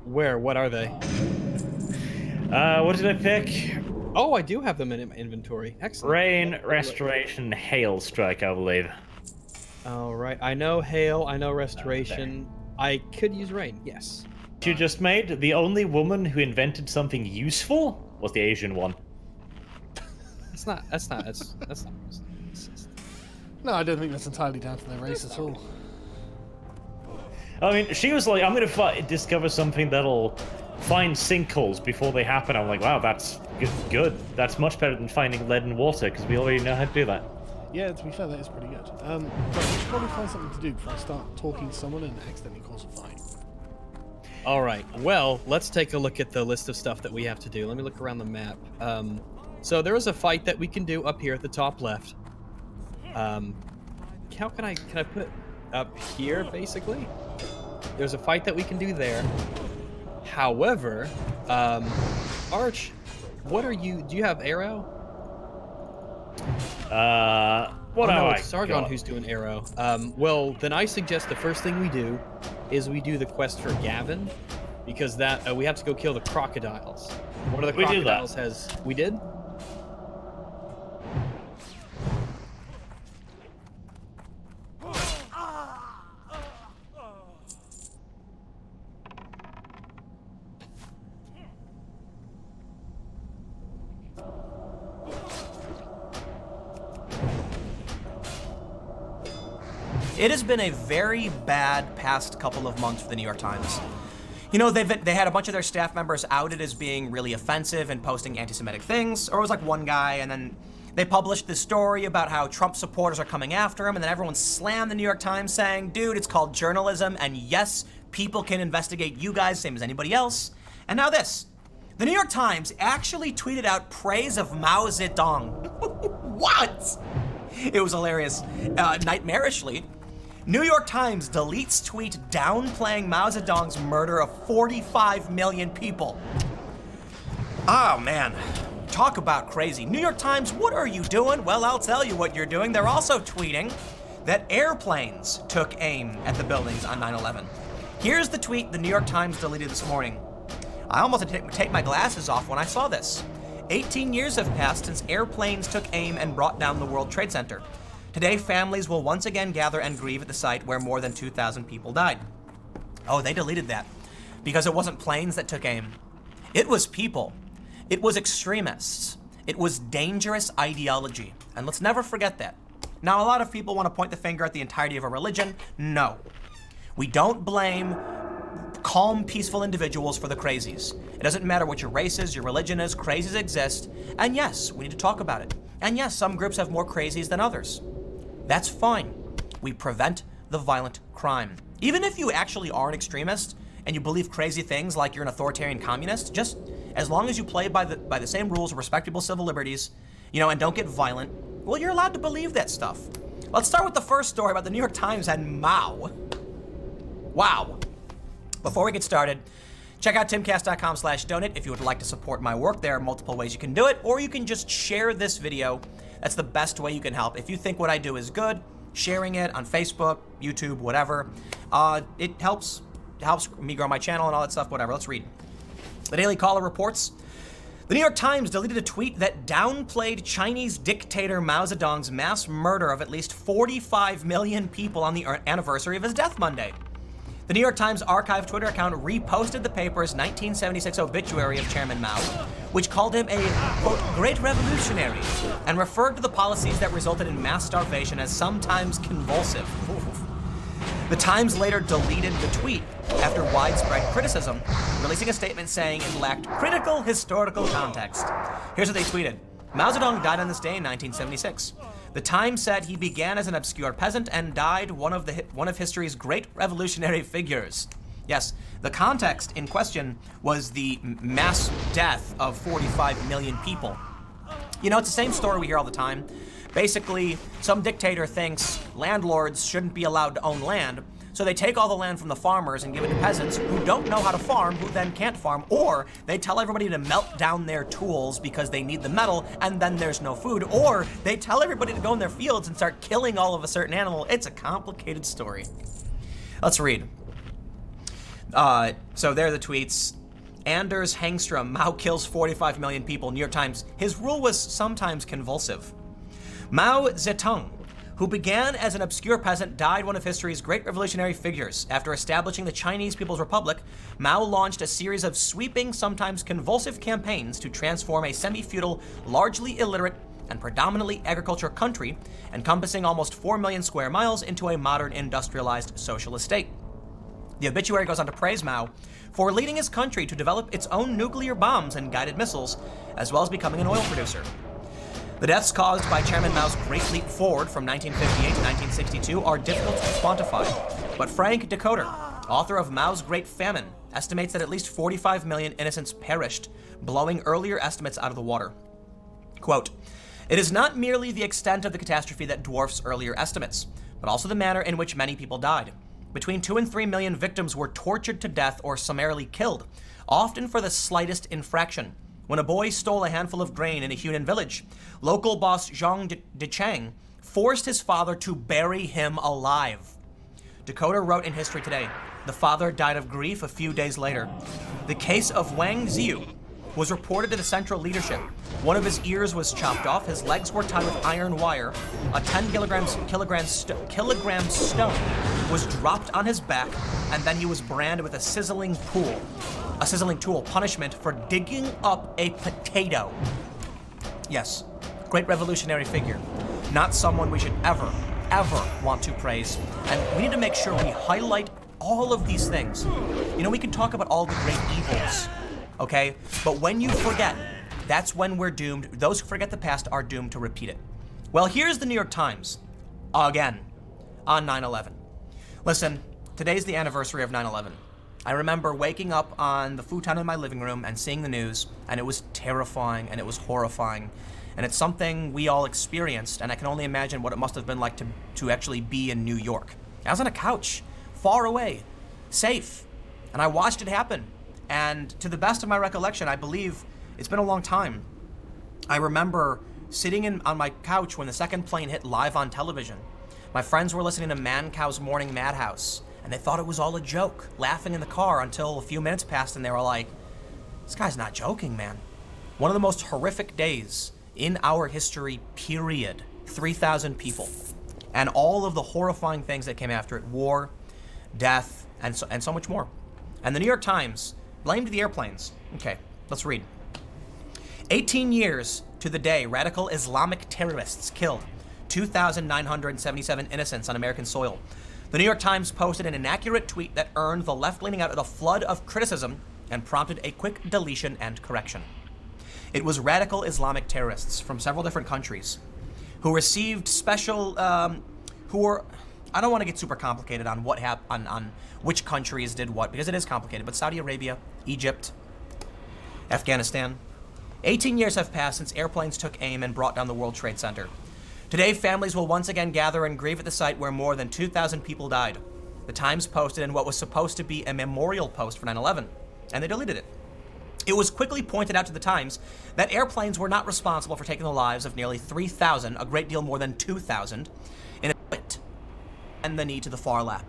Where? What are they? What did I pick? Oh, I do have them in inventory. Excellent. Rain, Restoration, Hail Strike, I believe. All right. I know Hail. I know Restoration. I could use Rain. Yes. You just made the only woman who invented something useful was the Asian one. That's not. No, I don't think that's entirely down to their race at all. I mean, she was like, I'm gonna discover something that'll find sinkholes before they happen. I'm like, wow, that's good. That's much better than finding lead and water, because we already know how to do that. Yeah, to be fair, that is pretty good. But we should probably find something to do before I start talking to someone and accidentally cause a fight. All right. Well, let's take a look at the list of stuff that we have to do. Let me look around the map. So there is a fight that we can do up here at the top left. How can I put it up here, basically? There's a fight that we can do there. However, Arch, what are you? Do you have arrow? What no, I it's Sargon who's doing arrow. Well, then I suggest the first thing we do is we do the quest for Gavin, because that we have to go kill the crocodiles. One of the crocodiles has. We did. It has been a very bad past couple of months for the New York Times. You know, they had a bunch of their staff members outed as being really offensive and posting anti-Semitic things, or it was like one guy, and then they published this story about how Trump supporters are coming after him, and then everyone slammed the New York Times saying, dude, it's called journalism, and yes, people can investigate you guys same as anybody else. And now this. The New York Times actually tweeted out praise of Mao Zedong. What? It was hilarious. Nightmarishly, New York Times deletes tweet downplaying Mao Zedong's murder of 45 million people. Oh man, talk about crazy. New York Times, what are you doing? Well, I'll tell you what you're doing. They're also tweeting that airplanes took aim at the buildings on 9/11. Here's the tweet the New York Times deleted this morning. I almost had to take my glasses off when I saw this. 18 years have passed since airplanes took aim and brought down the World Trade Center. Today, families will once again gather and grieve at the site where more than 2,000 people died. Oh, they deleted that because it wasn't planes that took aim. It was people. It was extremists. It was dangerous ideology. And let's never forget that. Now, a lot of people want to point the finger at the entirety of a religion. No. We don't blame calm, peaceful individuals for the crazies. It doesn't matter what your race is, your religion is, crazies exist. And yes, we need to talk about it. And yes, some groups have more crazies than others. That's fine. We prevent the violent crime. Even if you actually are an extremist and you believe crazy things like you're an authoritarian communist, just as long as you play by the same rules of respectable civil liberties, and don't get violent, well, you're allowed to believe that stuff. Let's start with the first story about the New York Times and Mao. Wow. Before we get started, check out timcast.com/donate if you would like to support my work. There are multiple ways you can do it, or you can just share this video. That's the best way you can help. If you think what I do is good, sharing it on Facebook, YouTube, whatever, it helps me grow my channel and all that stuff, whatever. Let's read. The Daily Caller reports, the New York Times deleted a tweet that downplayed Chinese dictator Mao Zedong's mass murder of at least 45 million people on the anniversary of his death Monday. The New York Times archive Twitter account reposted the paper's 1976 obituary of Chairman Mao, which called him a, quote, great revolutionary, and referred to the policies that resulted in mass starvation as sometimes convulsive. The Times later deleted the tweet after widespread criticism, releasing a statement saying it lacked critical historical context. Here's what they tweeted. Mao Zedong died on this day in 1976. The Times said he began as an obscure peasant and died one of history's great revolutionary figures. Yes, the context in question was the mass death of 45 million people. It's the same story we hear all the time. Basically, some dictator thinks landlords shouldn't be allowed to own land, so they take all the land from the farmers and give it to peasants who don't know how to farm, who then can't farm, or they tell everybody to melt down their tools because they need the metal, and then there's no food, or they tell everybody to go in their fields and start killing all of a certain animal. It's a complicated story. Let's read. So there are the tweets. Anders Hangstrom, Mao kills 45 million people, New York Times. His rule was sometimes convulsive. Mao Zedong, who began as an obscure peasant, died one of history's great revolutionary figures. After establishing the Chinese People's Republic, Mao launched a series of sweeping, sometimes convulsive campaigns to transform a semi-feudal, largely illiterate, and predominantly agricultural country, encompassing almost 4 million square miles, into a modern industrialized socialist state. The obituary goes on to praise Mao for leading his country to develop its own nuclear bombs and guided missiles, as well as becoming an oil producer. The deaths caused by Chairman Mao's Great Leap Forward from 1958 to 1962 are difficult to quantify, but Frank Decoder, author of Mao's Great Famine, estimates that at least 45 million innocents perished, blowing earlier estimates out of the water. Quote, it is not merely the extent of the catastrophe that dwarfs earlier estimates, but also the manner in which many people died. Between 2 and 3 million victims were tortured to death or summarily killed, often for the slightest infraction. When a boy stole a handful of grain in a Hunan village, local boss Zhang Dechang forced his father to bury him alive. Dakota wrote in History Today, the father died of grief a few days later. The case of Wang Ziyu was reported to the central leadership. One of his ears was chopped off, his legs were tied with iron wire, a 10 kilogram stone was dropped on his back, and then he was branded with a sizzling tool punishment for digging up a potato. Yes, great revolutionary figure. Not someone we should ever want to praise. And we need to make sure we highlight all of these things. We can talk about all the great evils, okay? But when you forget, that's when we're doomed. Those who forget the past are doomed to repeat it. Well, here's the New York Times, again, on 9/11. Listen, today's the anniversary of 9/11. I remember waking up on the futon in my living room and seeing the news, and it was terrifying and it was horrifying. And it's something we all experienced, and I can only imagine what it must have been like to actually be in New York. I was on a couch, far away, safe, and I watched it happen. And to the best of my recollection, I believe it's been a long time. I remember sitting on my couch when the second plane hit live on television. My friends were listening to Mancow's Morning Madhouse, and they thought it was all a joke, laughing in the car until a few minutes passed and they were like, this guy's not joking, man. One of the most horrific days in our history, period. 3,000 people. And all of the horrifying things that came after it, war, death, and so much more. And the New York Times blamed the airplanes. Okay, let's read. 18 years to the day radical Islamic terrorists killed 2,977 innocents on American soil. The New York Times posted an inaccurate tweet that earned the left-leaning out a flood of criticism and prompted a quick deletion and correction. It was radical Islamic terrorists from several different countries who received special, who were, I don't want to get super complicated on what happened, on which countries did what, because it is complicated, but Saudi Arabia, Egypt, Afghanistan. 18 years have passed since airplanes took aim and brought down the World Trade Center. Today, families will once again gather and grieve at the site where more than 2,000 people died. The Times posted in what was supposed to be a memorial post for 9/11, and they deleted it. It was quickly pointed out to the Times that airplanes were not responsible for taking the lives of nearly 3,000, a great deal more than 2,000, in a twit, and the knee to the far left.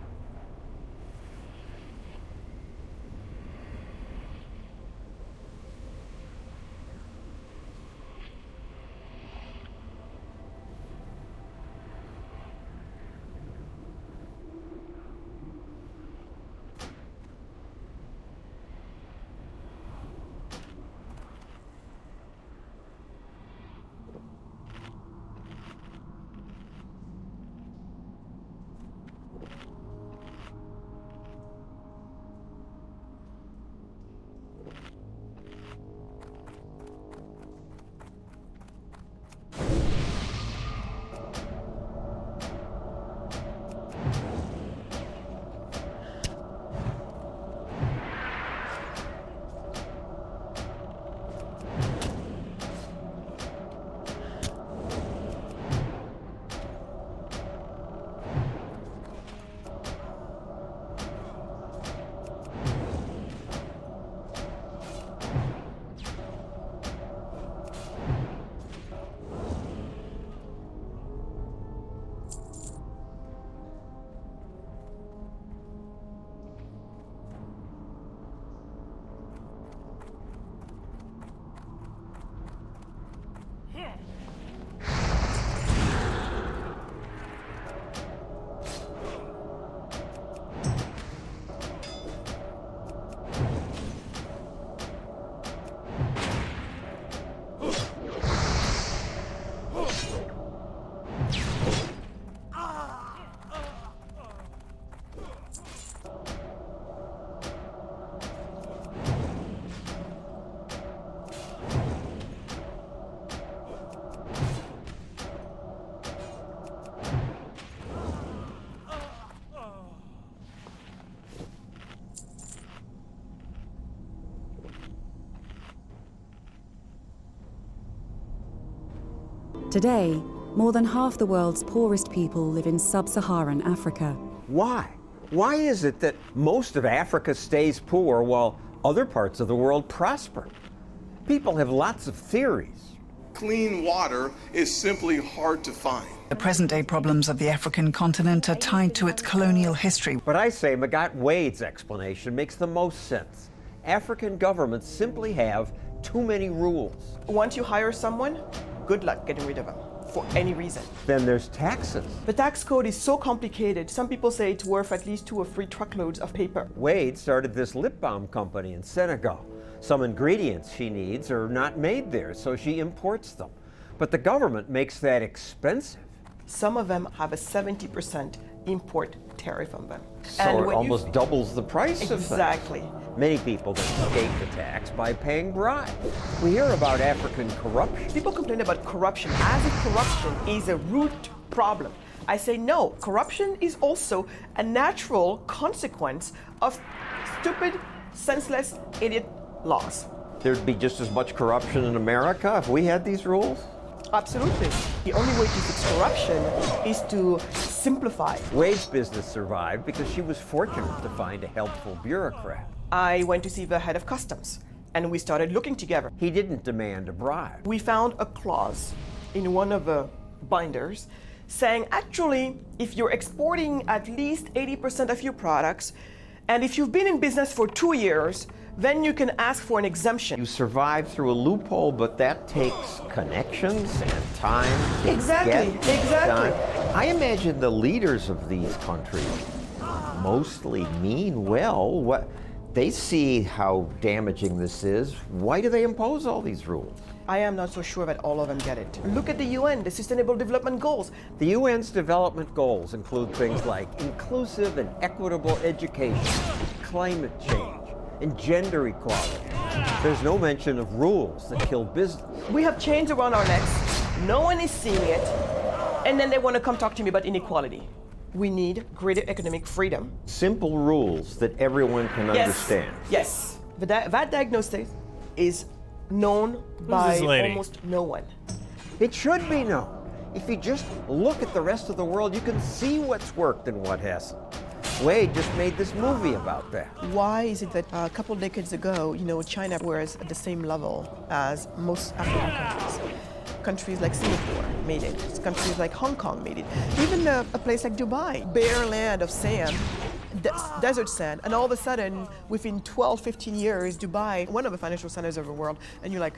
Today, more than half the world's poorest people live in sub-Saharan Africa. Why? Why is it that most of Africa stays poor while other parts of the world prosper? People have lots of theories. Clean water is simply hard to find. The present-day problems of the African continent are tied to its colonial history. But I say Magat Wade's explanation makes the most sense. African governments simply have too many rules. Once you hire someone, good luck getting rid of them, for any reason. Then there's taxes. The tax code is so complicated, some people say it's worth at least 2 or 3 truckloads of paper. Wade started this lip balm company in Senegal. Some ingredients she needs are not made there, so she imports them. But the government makes that expensive. Some of them have a 70% import tariff on them. So it almost doubles the price of things. Exactly. Many people escape the tax by paying bribes. We hear about African corruption. People complain about corruption as if corruption is a root problem. I say no, corruption is also a natural consequence of stupid, senseless, idiot laws. There'd be just as much corruption in America if we had these rules? Absolutely. The only way to fix corruption is to simplify. Wade's business survived because she was fortunate to find a helpful bureaucrat. I went to see the head of customs, and we started looking together. He didn't demand a bribe. We found a clause in one of the binders saying, actually, if you're exporting at least 80% of your products, and if you've been in business for 2 years, then you can ask for an exemption. You survive through a loophole, but that takes connections and time. Exactly. Done. I imagine the leaders of these countries mostly mean well. They see how damaging this is. Why do they impose all these rules? I am not so sure that all of them get it. Look at the UN, the Sustainable Development Goals. The UN's development goals include things like inclusive and equitable education, climate change, and gender equality. There's no mention of rules that kill business. We have chains around our necks. No one is seeing it. And then they want to come talk to me about inequality. We need greater economic freedom. Simple rules that everyone can understand. Yes. That diagnosis is known by almost no one. It should be known. If you just look at the rest of the world, you can see what's worked and what hasn't. Wade just made this movie about that. Why is it that a couple decades ago, China was at the same level as most African countries? Countries like Singapore made it. Countries like Hong Kong made it. Even a place like Dubai, bare land of sand, desert sand, and all of a sudden, within 12, 15 years, Dubai, one of the financial centers of the world, and you're like,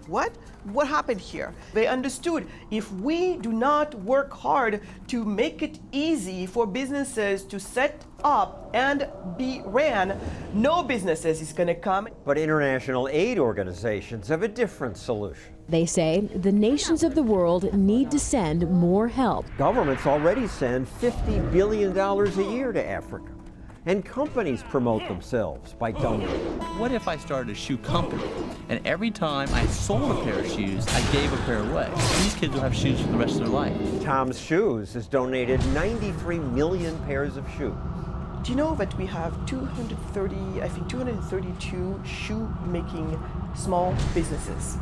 what? What happened here? They understood if we do not work hard to make it easy for businesses to set up and be ran, no businesses is going to come. But international aid organizations have a different solution. They say the nations of the world need to send more help. Governments already send $50 billion a year to Africa. And companies promote themselves by donating. What if I started a shoe company, and every time I sold a pair of shoes, I gave a pair away? These kids will have shoes for the rest of their life. Tom's Shoes has donated 93 million pairs of shoes. Do you know that we have 232 shoe-making small businesses?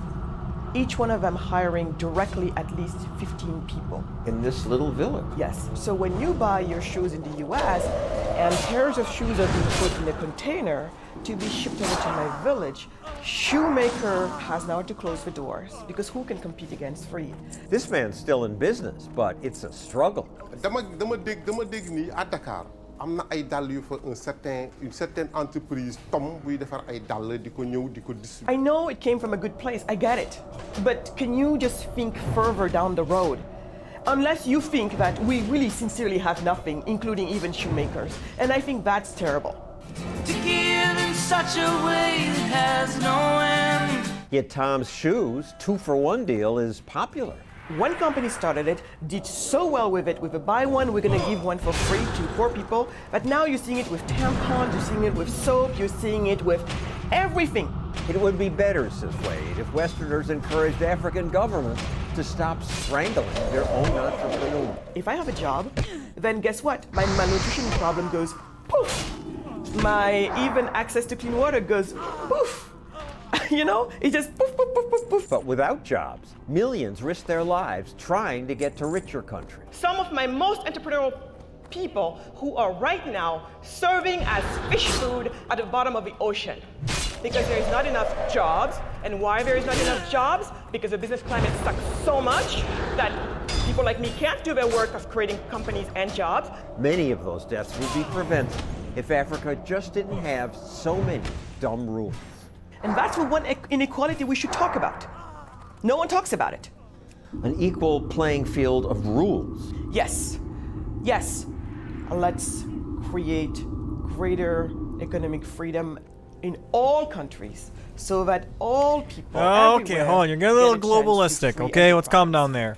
Each one of them hiring directly at least 15 people. In this little village? Yes. So when you buy your shoes in the US and pairs of shoes are being put in a container to be shipped over to my village, shoemaker has now to close the doors because who can compete against free? This man's still in business, but it's a struggle. am na ay dàll yu fa une certaine entreprise Tom buy defar ay dàll di ko ñëw di ko distribuer. I know it came from a good place. I get it. But can you just think further down the road? Unless you think that we really sincerely have nothing, including even shoemakers. And I think that's terrible. To give in such a way that has no end. Yet Tom's Shoes 2-for-1 deal is popular. One company started it, did so well with it, with a buy one, we're gonna give one for free to poor people, but now you're seeing it with tampons, you're seeing it with soap, you're seeing it with everything. It would be better, says Wade, if Westerners encouraged African governments to stop strangling their own entrepreneurs. If I have a job, then guess what? My malnutrition problem goes poof. My even access to clean water goes poof. You know, it just poof, poof, poof, poof, poof. But without jobs, millions risk their lives trying to get to richer countries. Some of my most entrepreneurial people who are right now serving as fish food at the bottom of the ocean. Because there is not enough jobs. And why there is not enough jobs? Because the business climate sucks so much that people like me can't do their work of creating companies and jobs. Many of those deaths would be prevented if Africa just didn't have so many dumb rules. And that's the one inequality we should talk about. No one talks about it. An equal playing field of rules. Yes. Yes. Let's create greater economic freedom in all countries so that all people okay, hold on. You're getting a little globalistic, okay? Let's calm down there.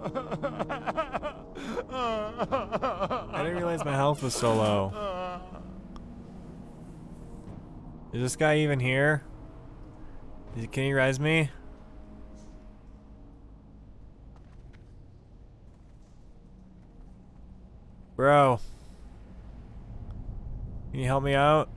I didn't realize my health was so low. Is this guy even here? Can he res me? Bro. Can you help me out?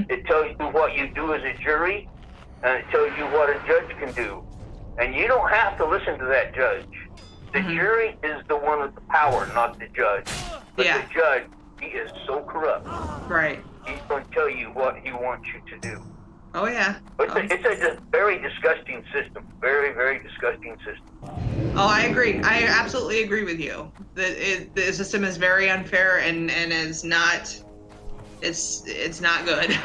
It tells you what you do as a jury, and it tells you what a judge can do. And you don't have to listen to that judge. The jury is the one with the power, not the judge. But the judge, he is so corrupt. Right. He's going to tell you what he wants you to do. Oh, yeah. It's a very disgusting system. Very, very disgusting system. Oh, I agree. I absolutely agree with you. The system is very unfair and is not... It's not good.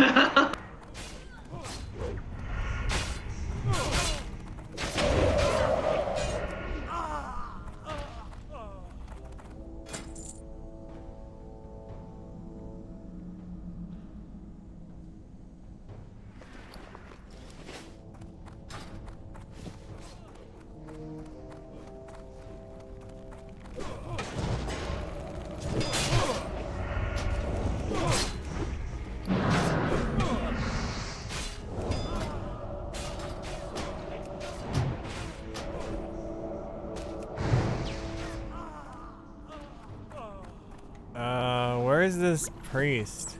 Where is this priest?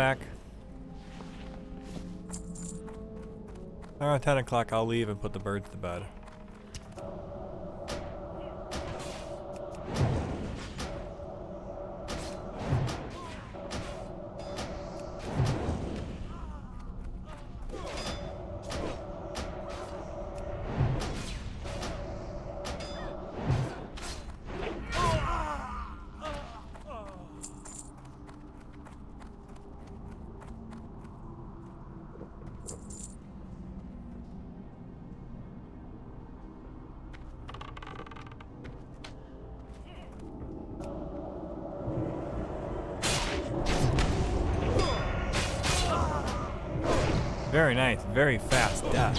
back. Around 10 o'clock, I'll leave and put the birds to bed. Very nice, very fast death.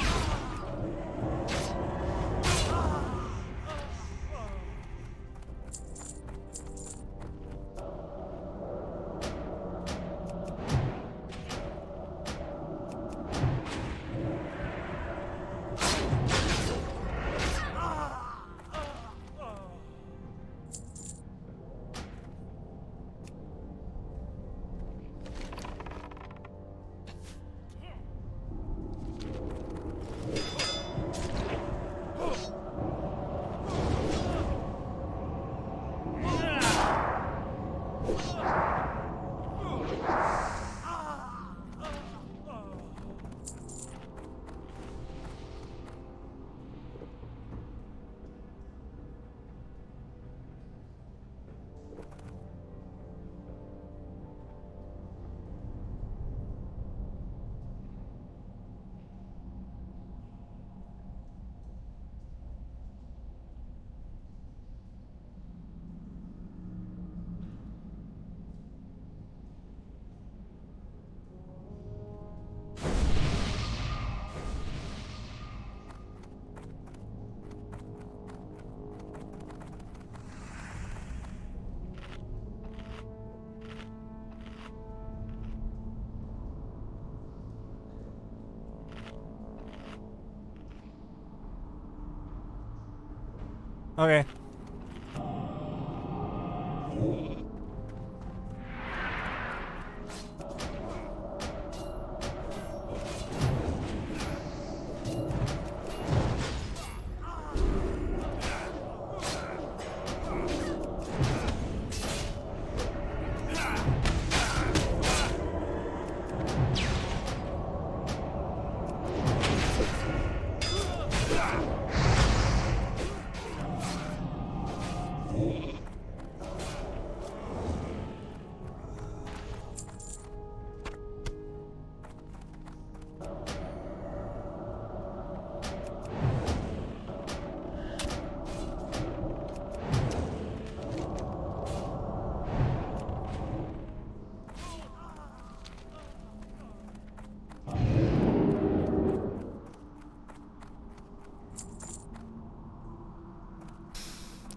Okay.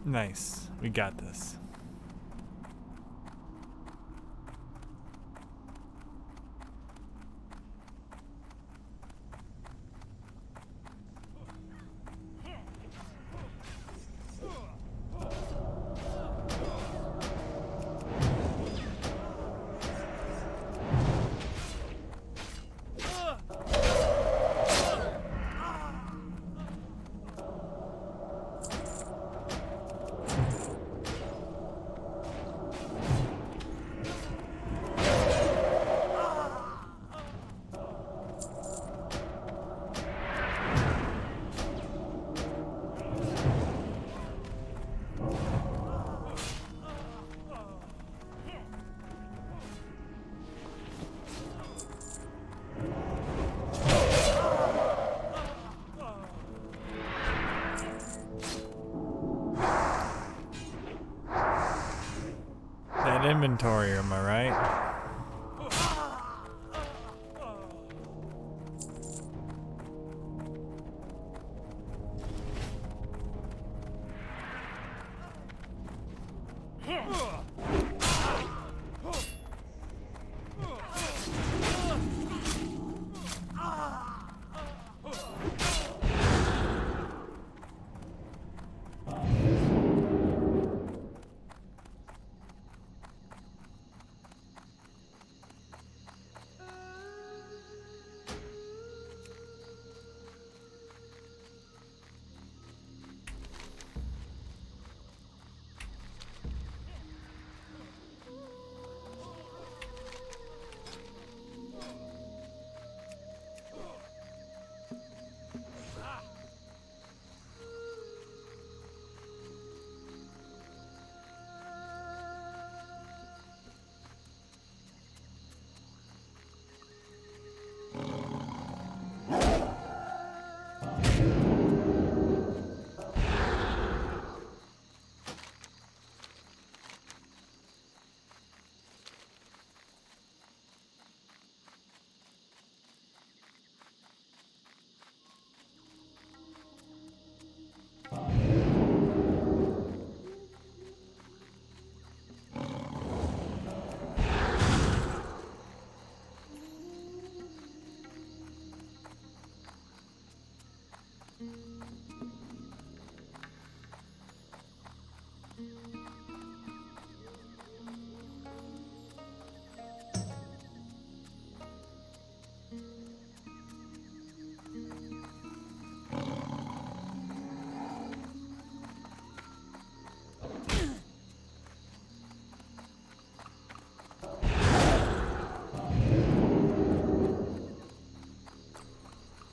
Nice. We got this. That inventory, am I right?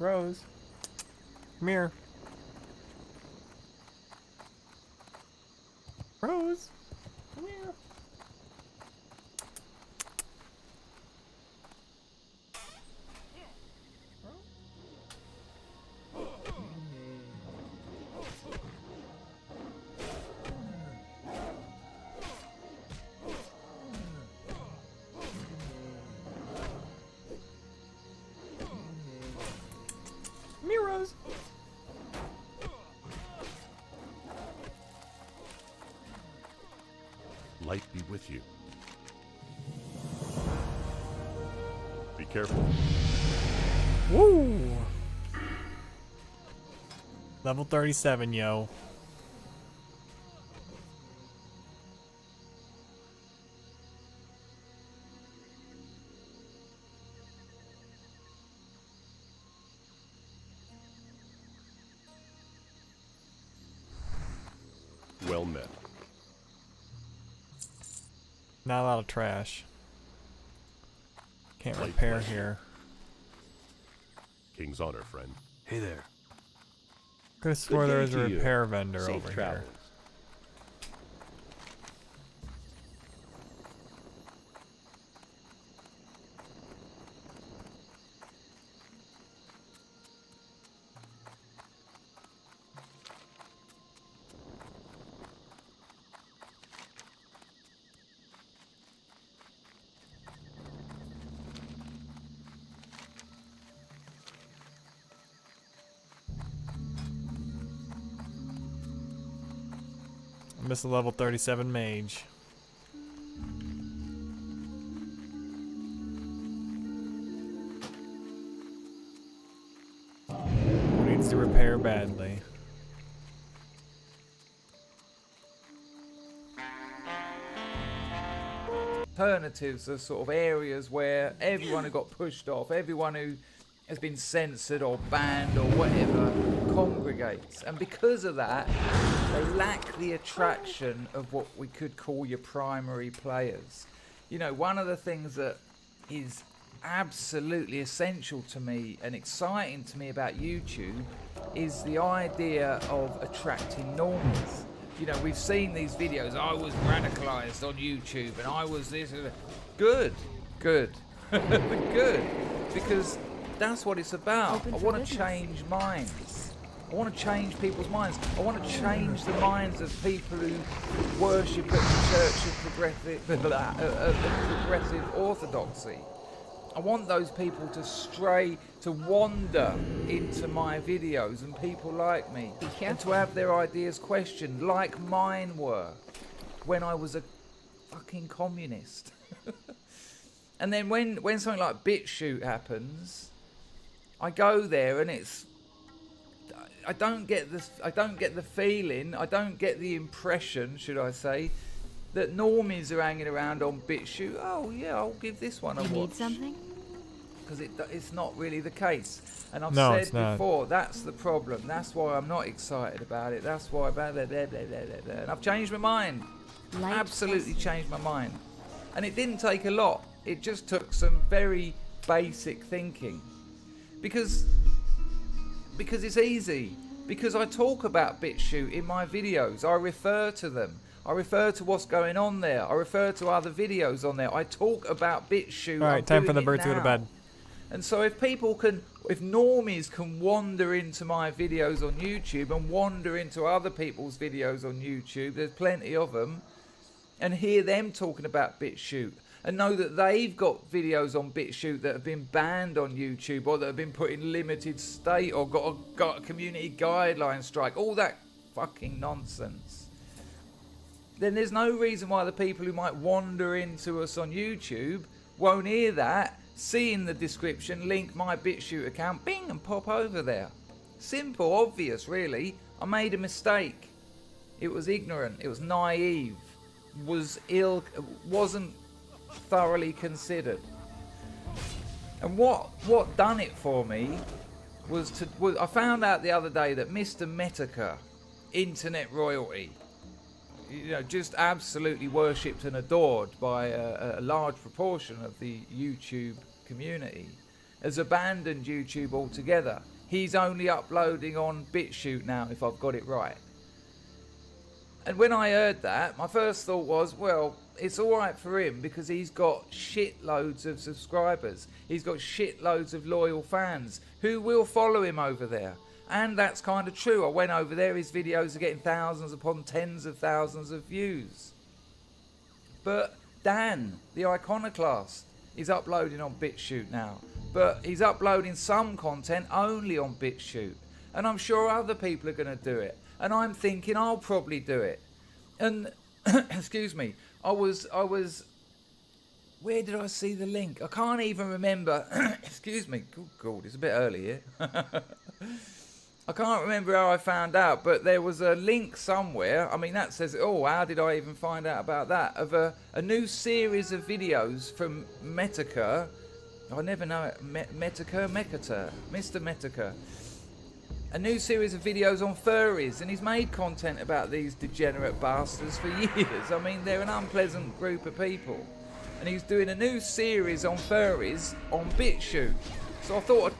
Rose. Come here. Rose. Come here. Rose. Light be with you. Be careful. Woo! Level 37, yo. Well met. Not a lot of trash. Can't repair here. King's honor, friend. Hey there. Could have swore there was a repair vendor Safe over travels. here. I missed a level 37 mage. Who needs to repair badly? Alternatives are sort of areas where everyone who got pushed off, everyone who has been censored or banned or whatever, congregates. And because of that, they lack the attraction of what we could call your primary players. You know, one of the things that is absolutely essential to me and exciting to me about YouTube is the idea of attracting normies. You know, we've seen these videos, I was radicalized on YouTube and I was this. Good, good, good. Because that's what it's about. I want to change minds. I want to change people's minds. I want to change the minds of people who worship at the Church of Progressive Orthodoxy. I want those people to stray, to wander into my videos and people like me. And to have their ideas questioned, like mine were when I was a fucking communist. And then when something like BitChute happens, I go there and it's, I don't get the feeling, I don't get the impression, should I say, that normies are hanging around on BitChute. Oh yeah, I'll give this one a watch. You need something? Because it's not really the case. And I've No, said before, that's the problem. That's why I'm not excited about it. That's why blah, blah, blah, blah, blah, blah. And I've changed my mind. Absolutely changed my mind. And it didn't take a lot. It just took some very basic thinking. Because it's easy. Because I talk about BitChute in my videos. I refer to them. I refer to what's going on there. I refer to other videos on there. I talk about BitChute. Alright, time for the bird to go to bed. And so if normies can wander into my videos on YouTube and wander into other people's videos on YouTube, there's plenty of them, and hear them talking about BitChute, and know that they've got videos on BitChute that have been banned on YouTube or that have been put in limited state or got a community guideline strike, all that fucking nonsense, then there's no reason why the people who might wander into us on YouTube won't hear that, see in the description, link my BitChute account, bing, and pop over there. Simple, obvious, really. I made a mistake. It was ignorant. It was naive. Wasn't thoroughly considered. And what done it for me was I found out the other day that Mr. Metaker, internet royalty, you know, just absolutely worshipped and adored by a large proportion of the YouTube community, has abandoned YouTube altogether. he's only uploading on BitChute now, if I've got it right. And when I heard that, my first thought was, well, it's alright for him because he's got shitloads of subscribers. He's got shitloads of loyal fans who will follow him over there. And that's kind of true. I went over there, his videos are getting thousands upon tens of thousands of views. But Dan, the iconoclast, is uploading on BitChute now. But he's uploading some content only on BitChute. And I'm sure other people are going to do it. And I'm thinking I'll probably do it. And, excuse me, I was, where did I see the link? I can't even remember. Excuse me. Good God, it's a bit early here. I can't remember how I found out, but there was a link somewhere. I mean, that says, oh, how did I even find out about that? Of a new series of videos from Metaker. I never know it. Metaker? Mr. Metaker. A new series of videos on furries, and he's made content about these degenerate bastards for years. I mean, they're an unpleasant group of people. And he's doing a new series on furries on BitChute. So I thought...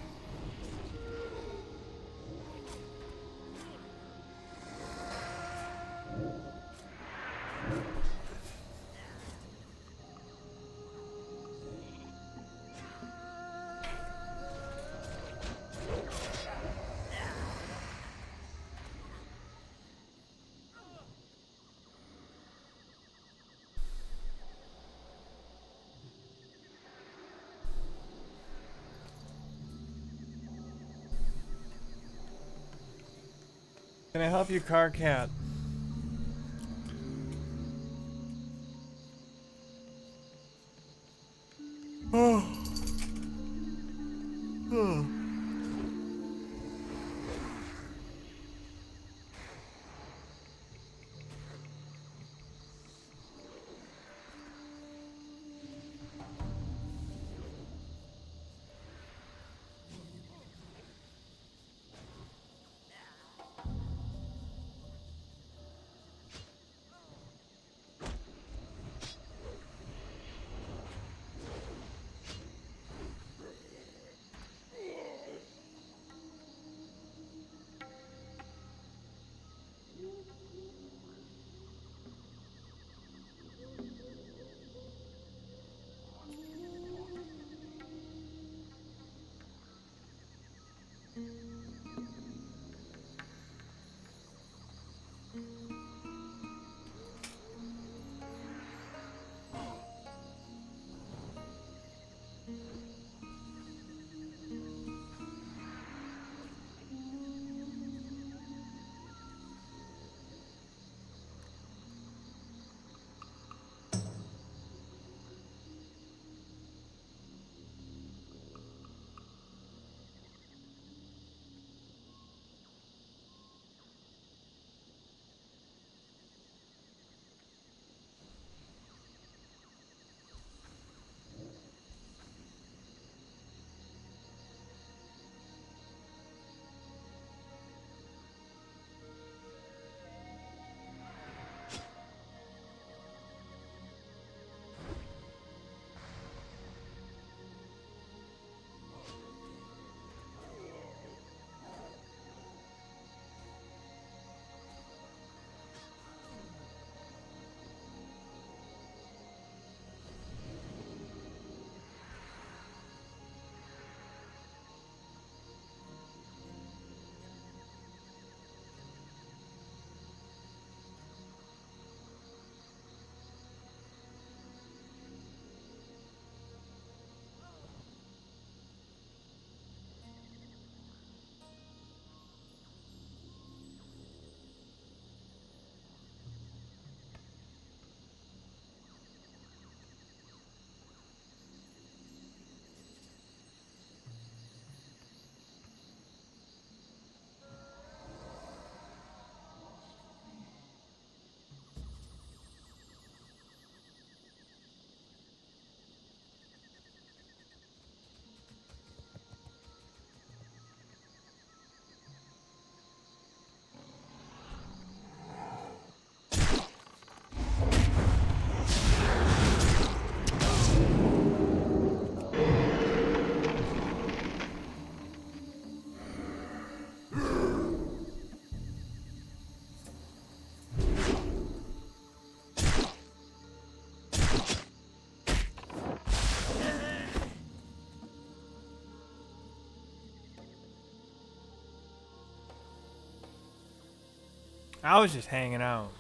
Can I help you, car cat? Oh. Oh. I was just hanging out.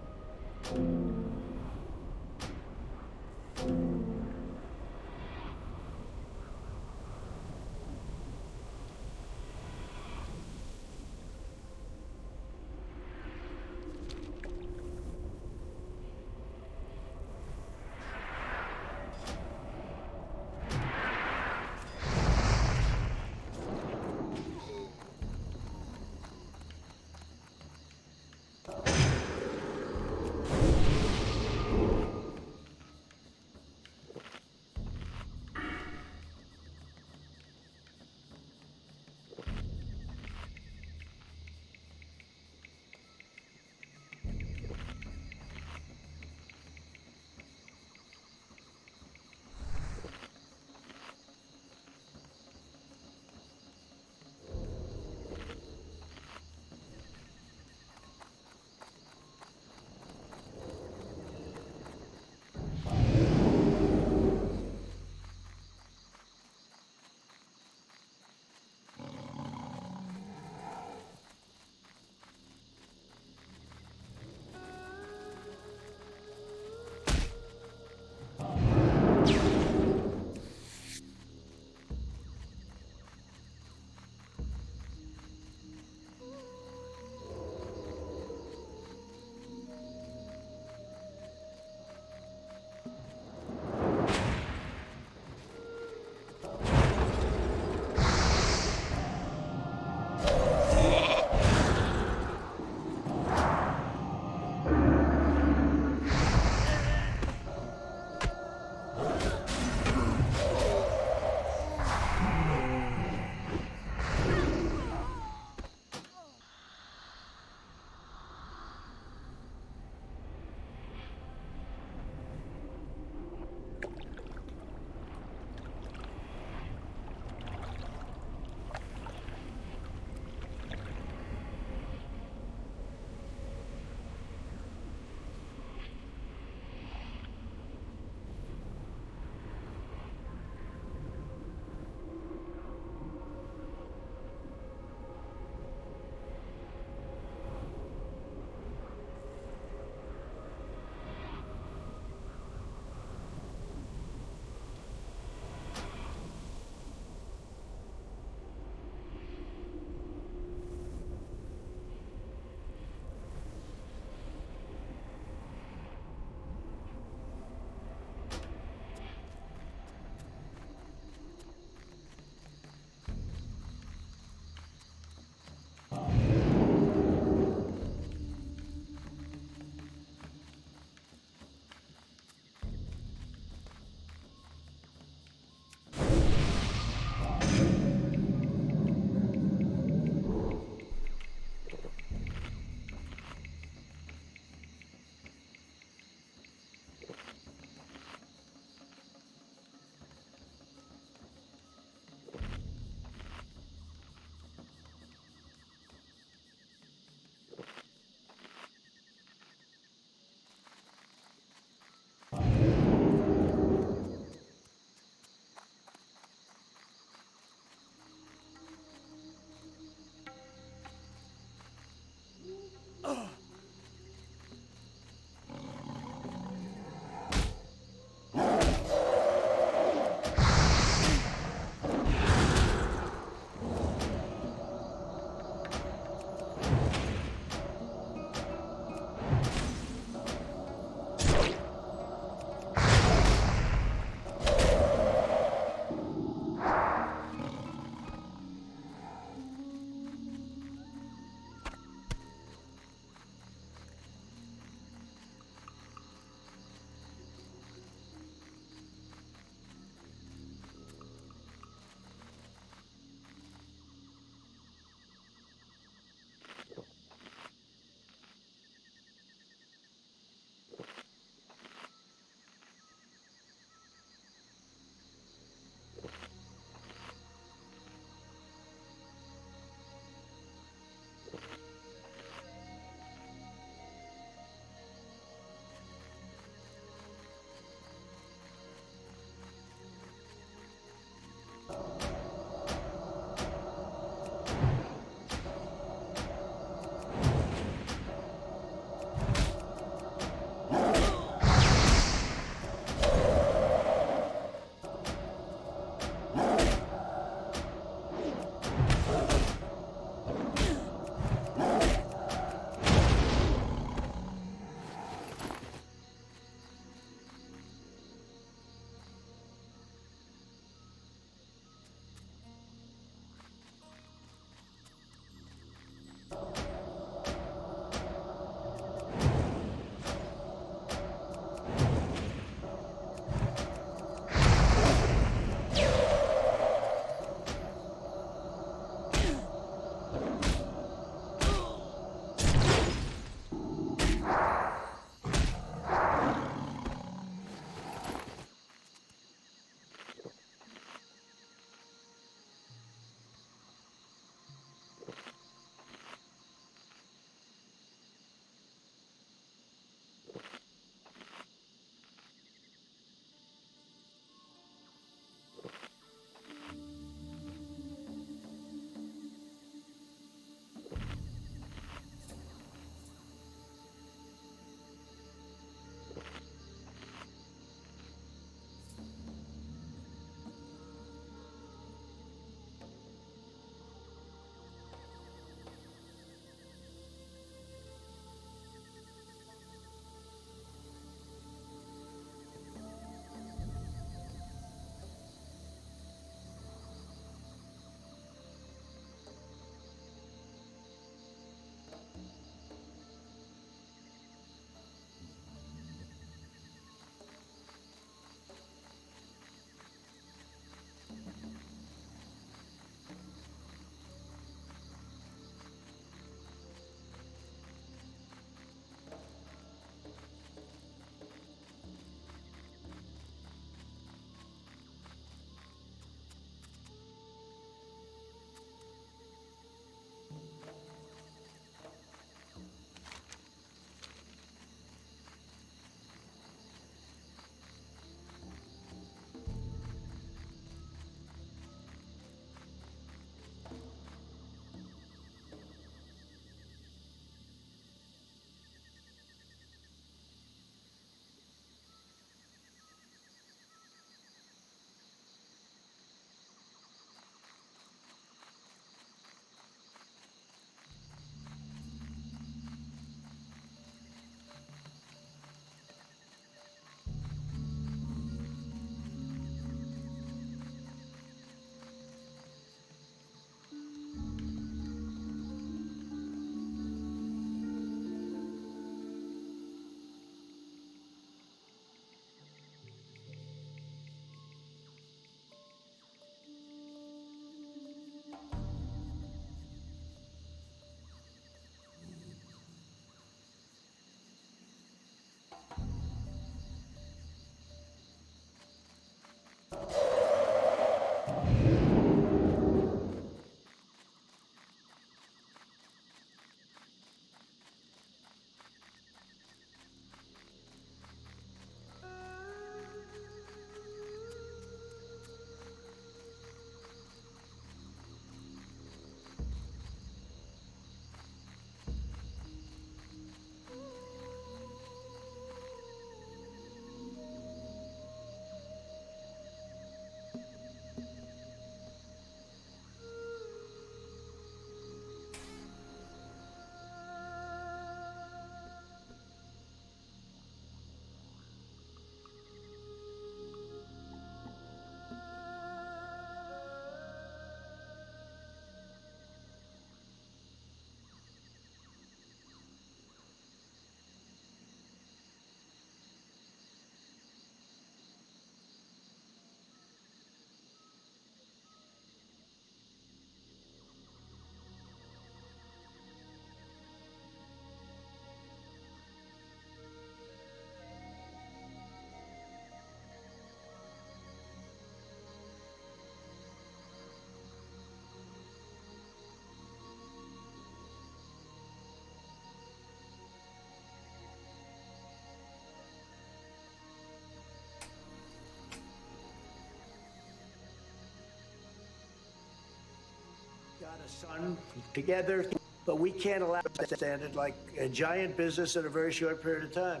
a son together, but we can't allow it like a giant business in a very short period of time.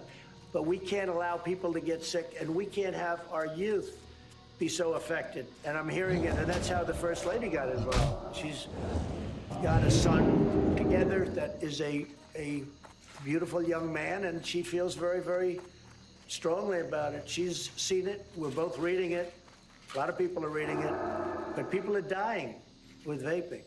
But we can't allow people to get sick, and we can't have our youth be so affected. And I'm hearing it, and that's how the First Lady got involved. She's got a son together that is a beautiful young man, and she feels very, very strongly about it. She's seen it. We're both reading it. A lot of people are reading it. But people are dying with vaping.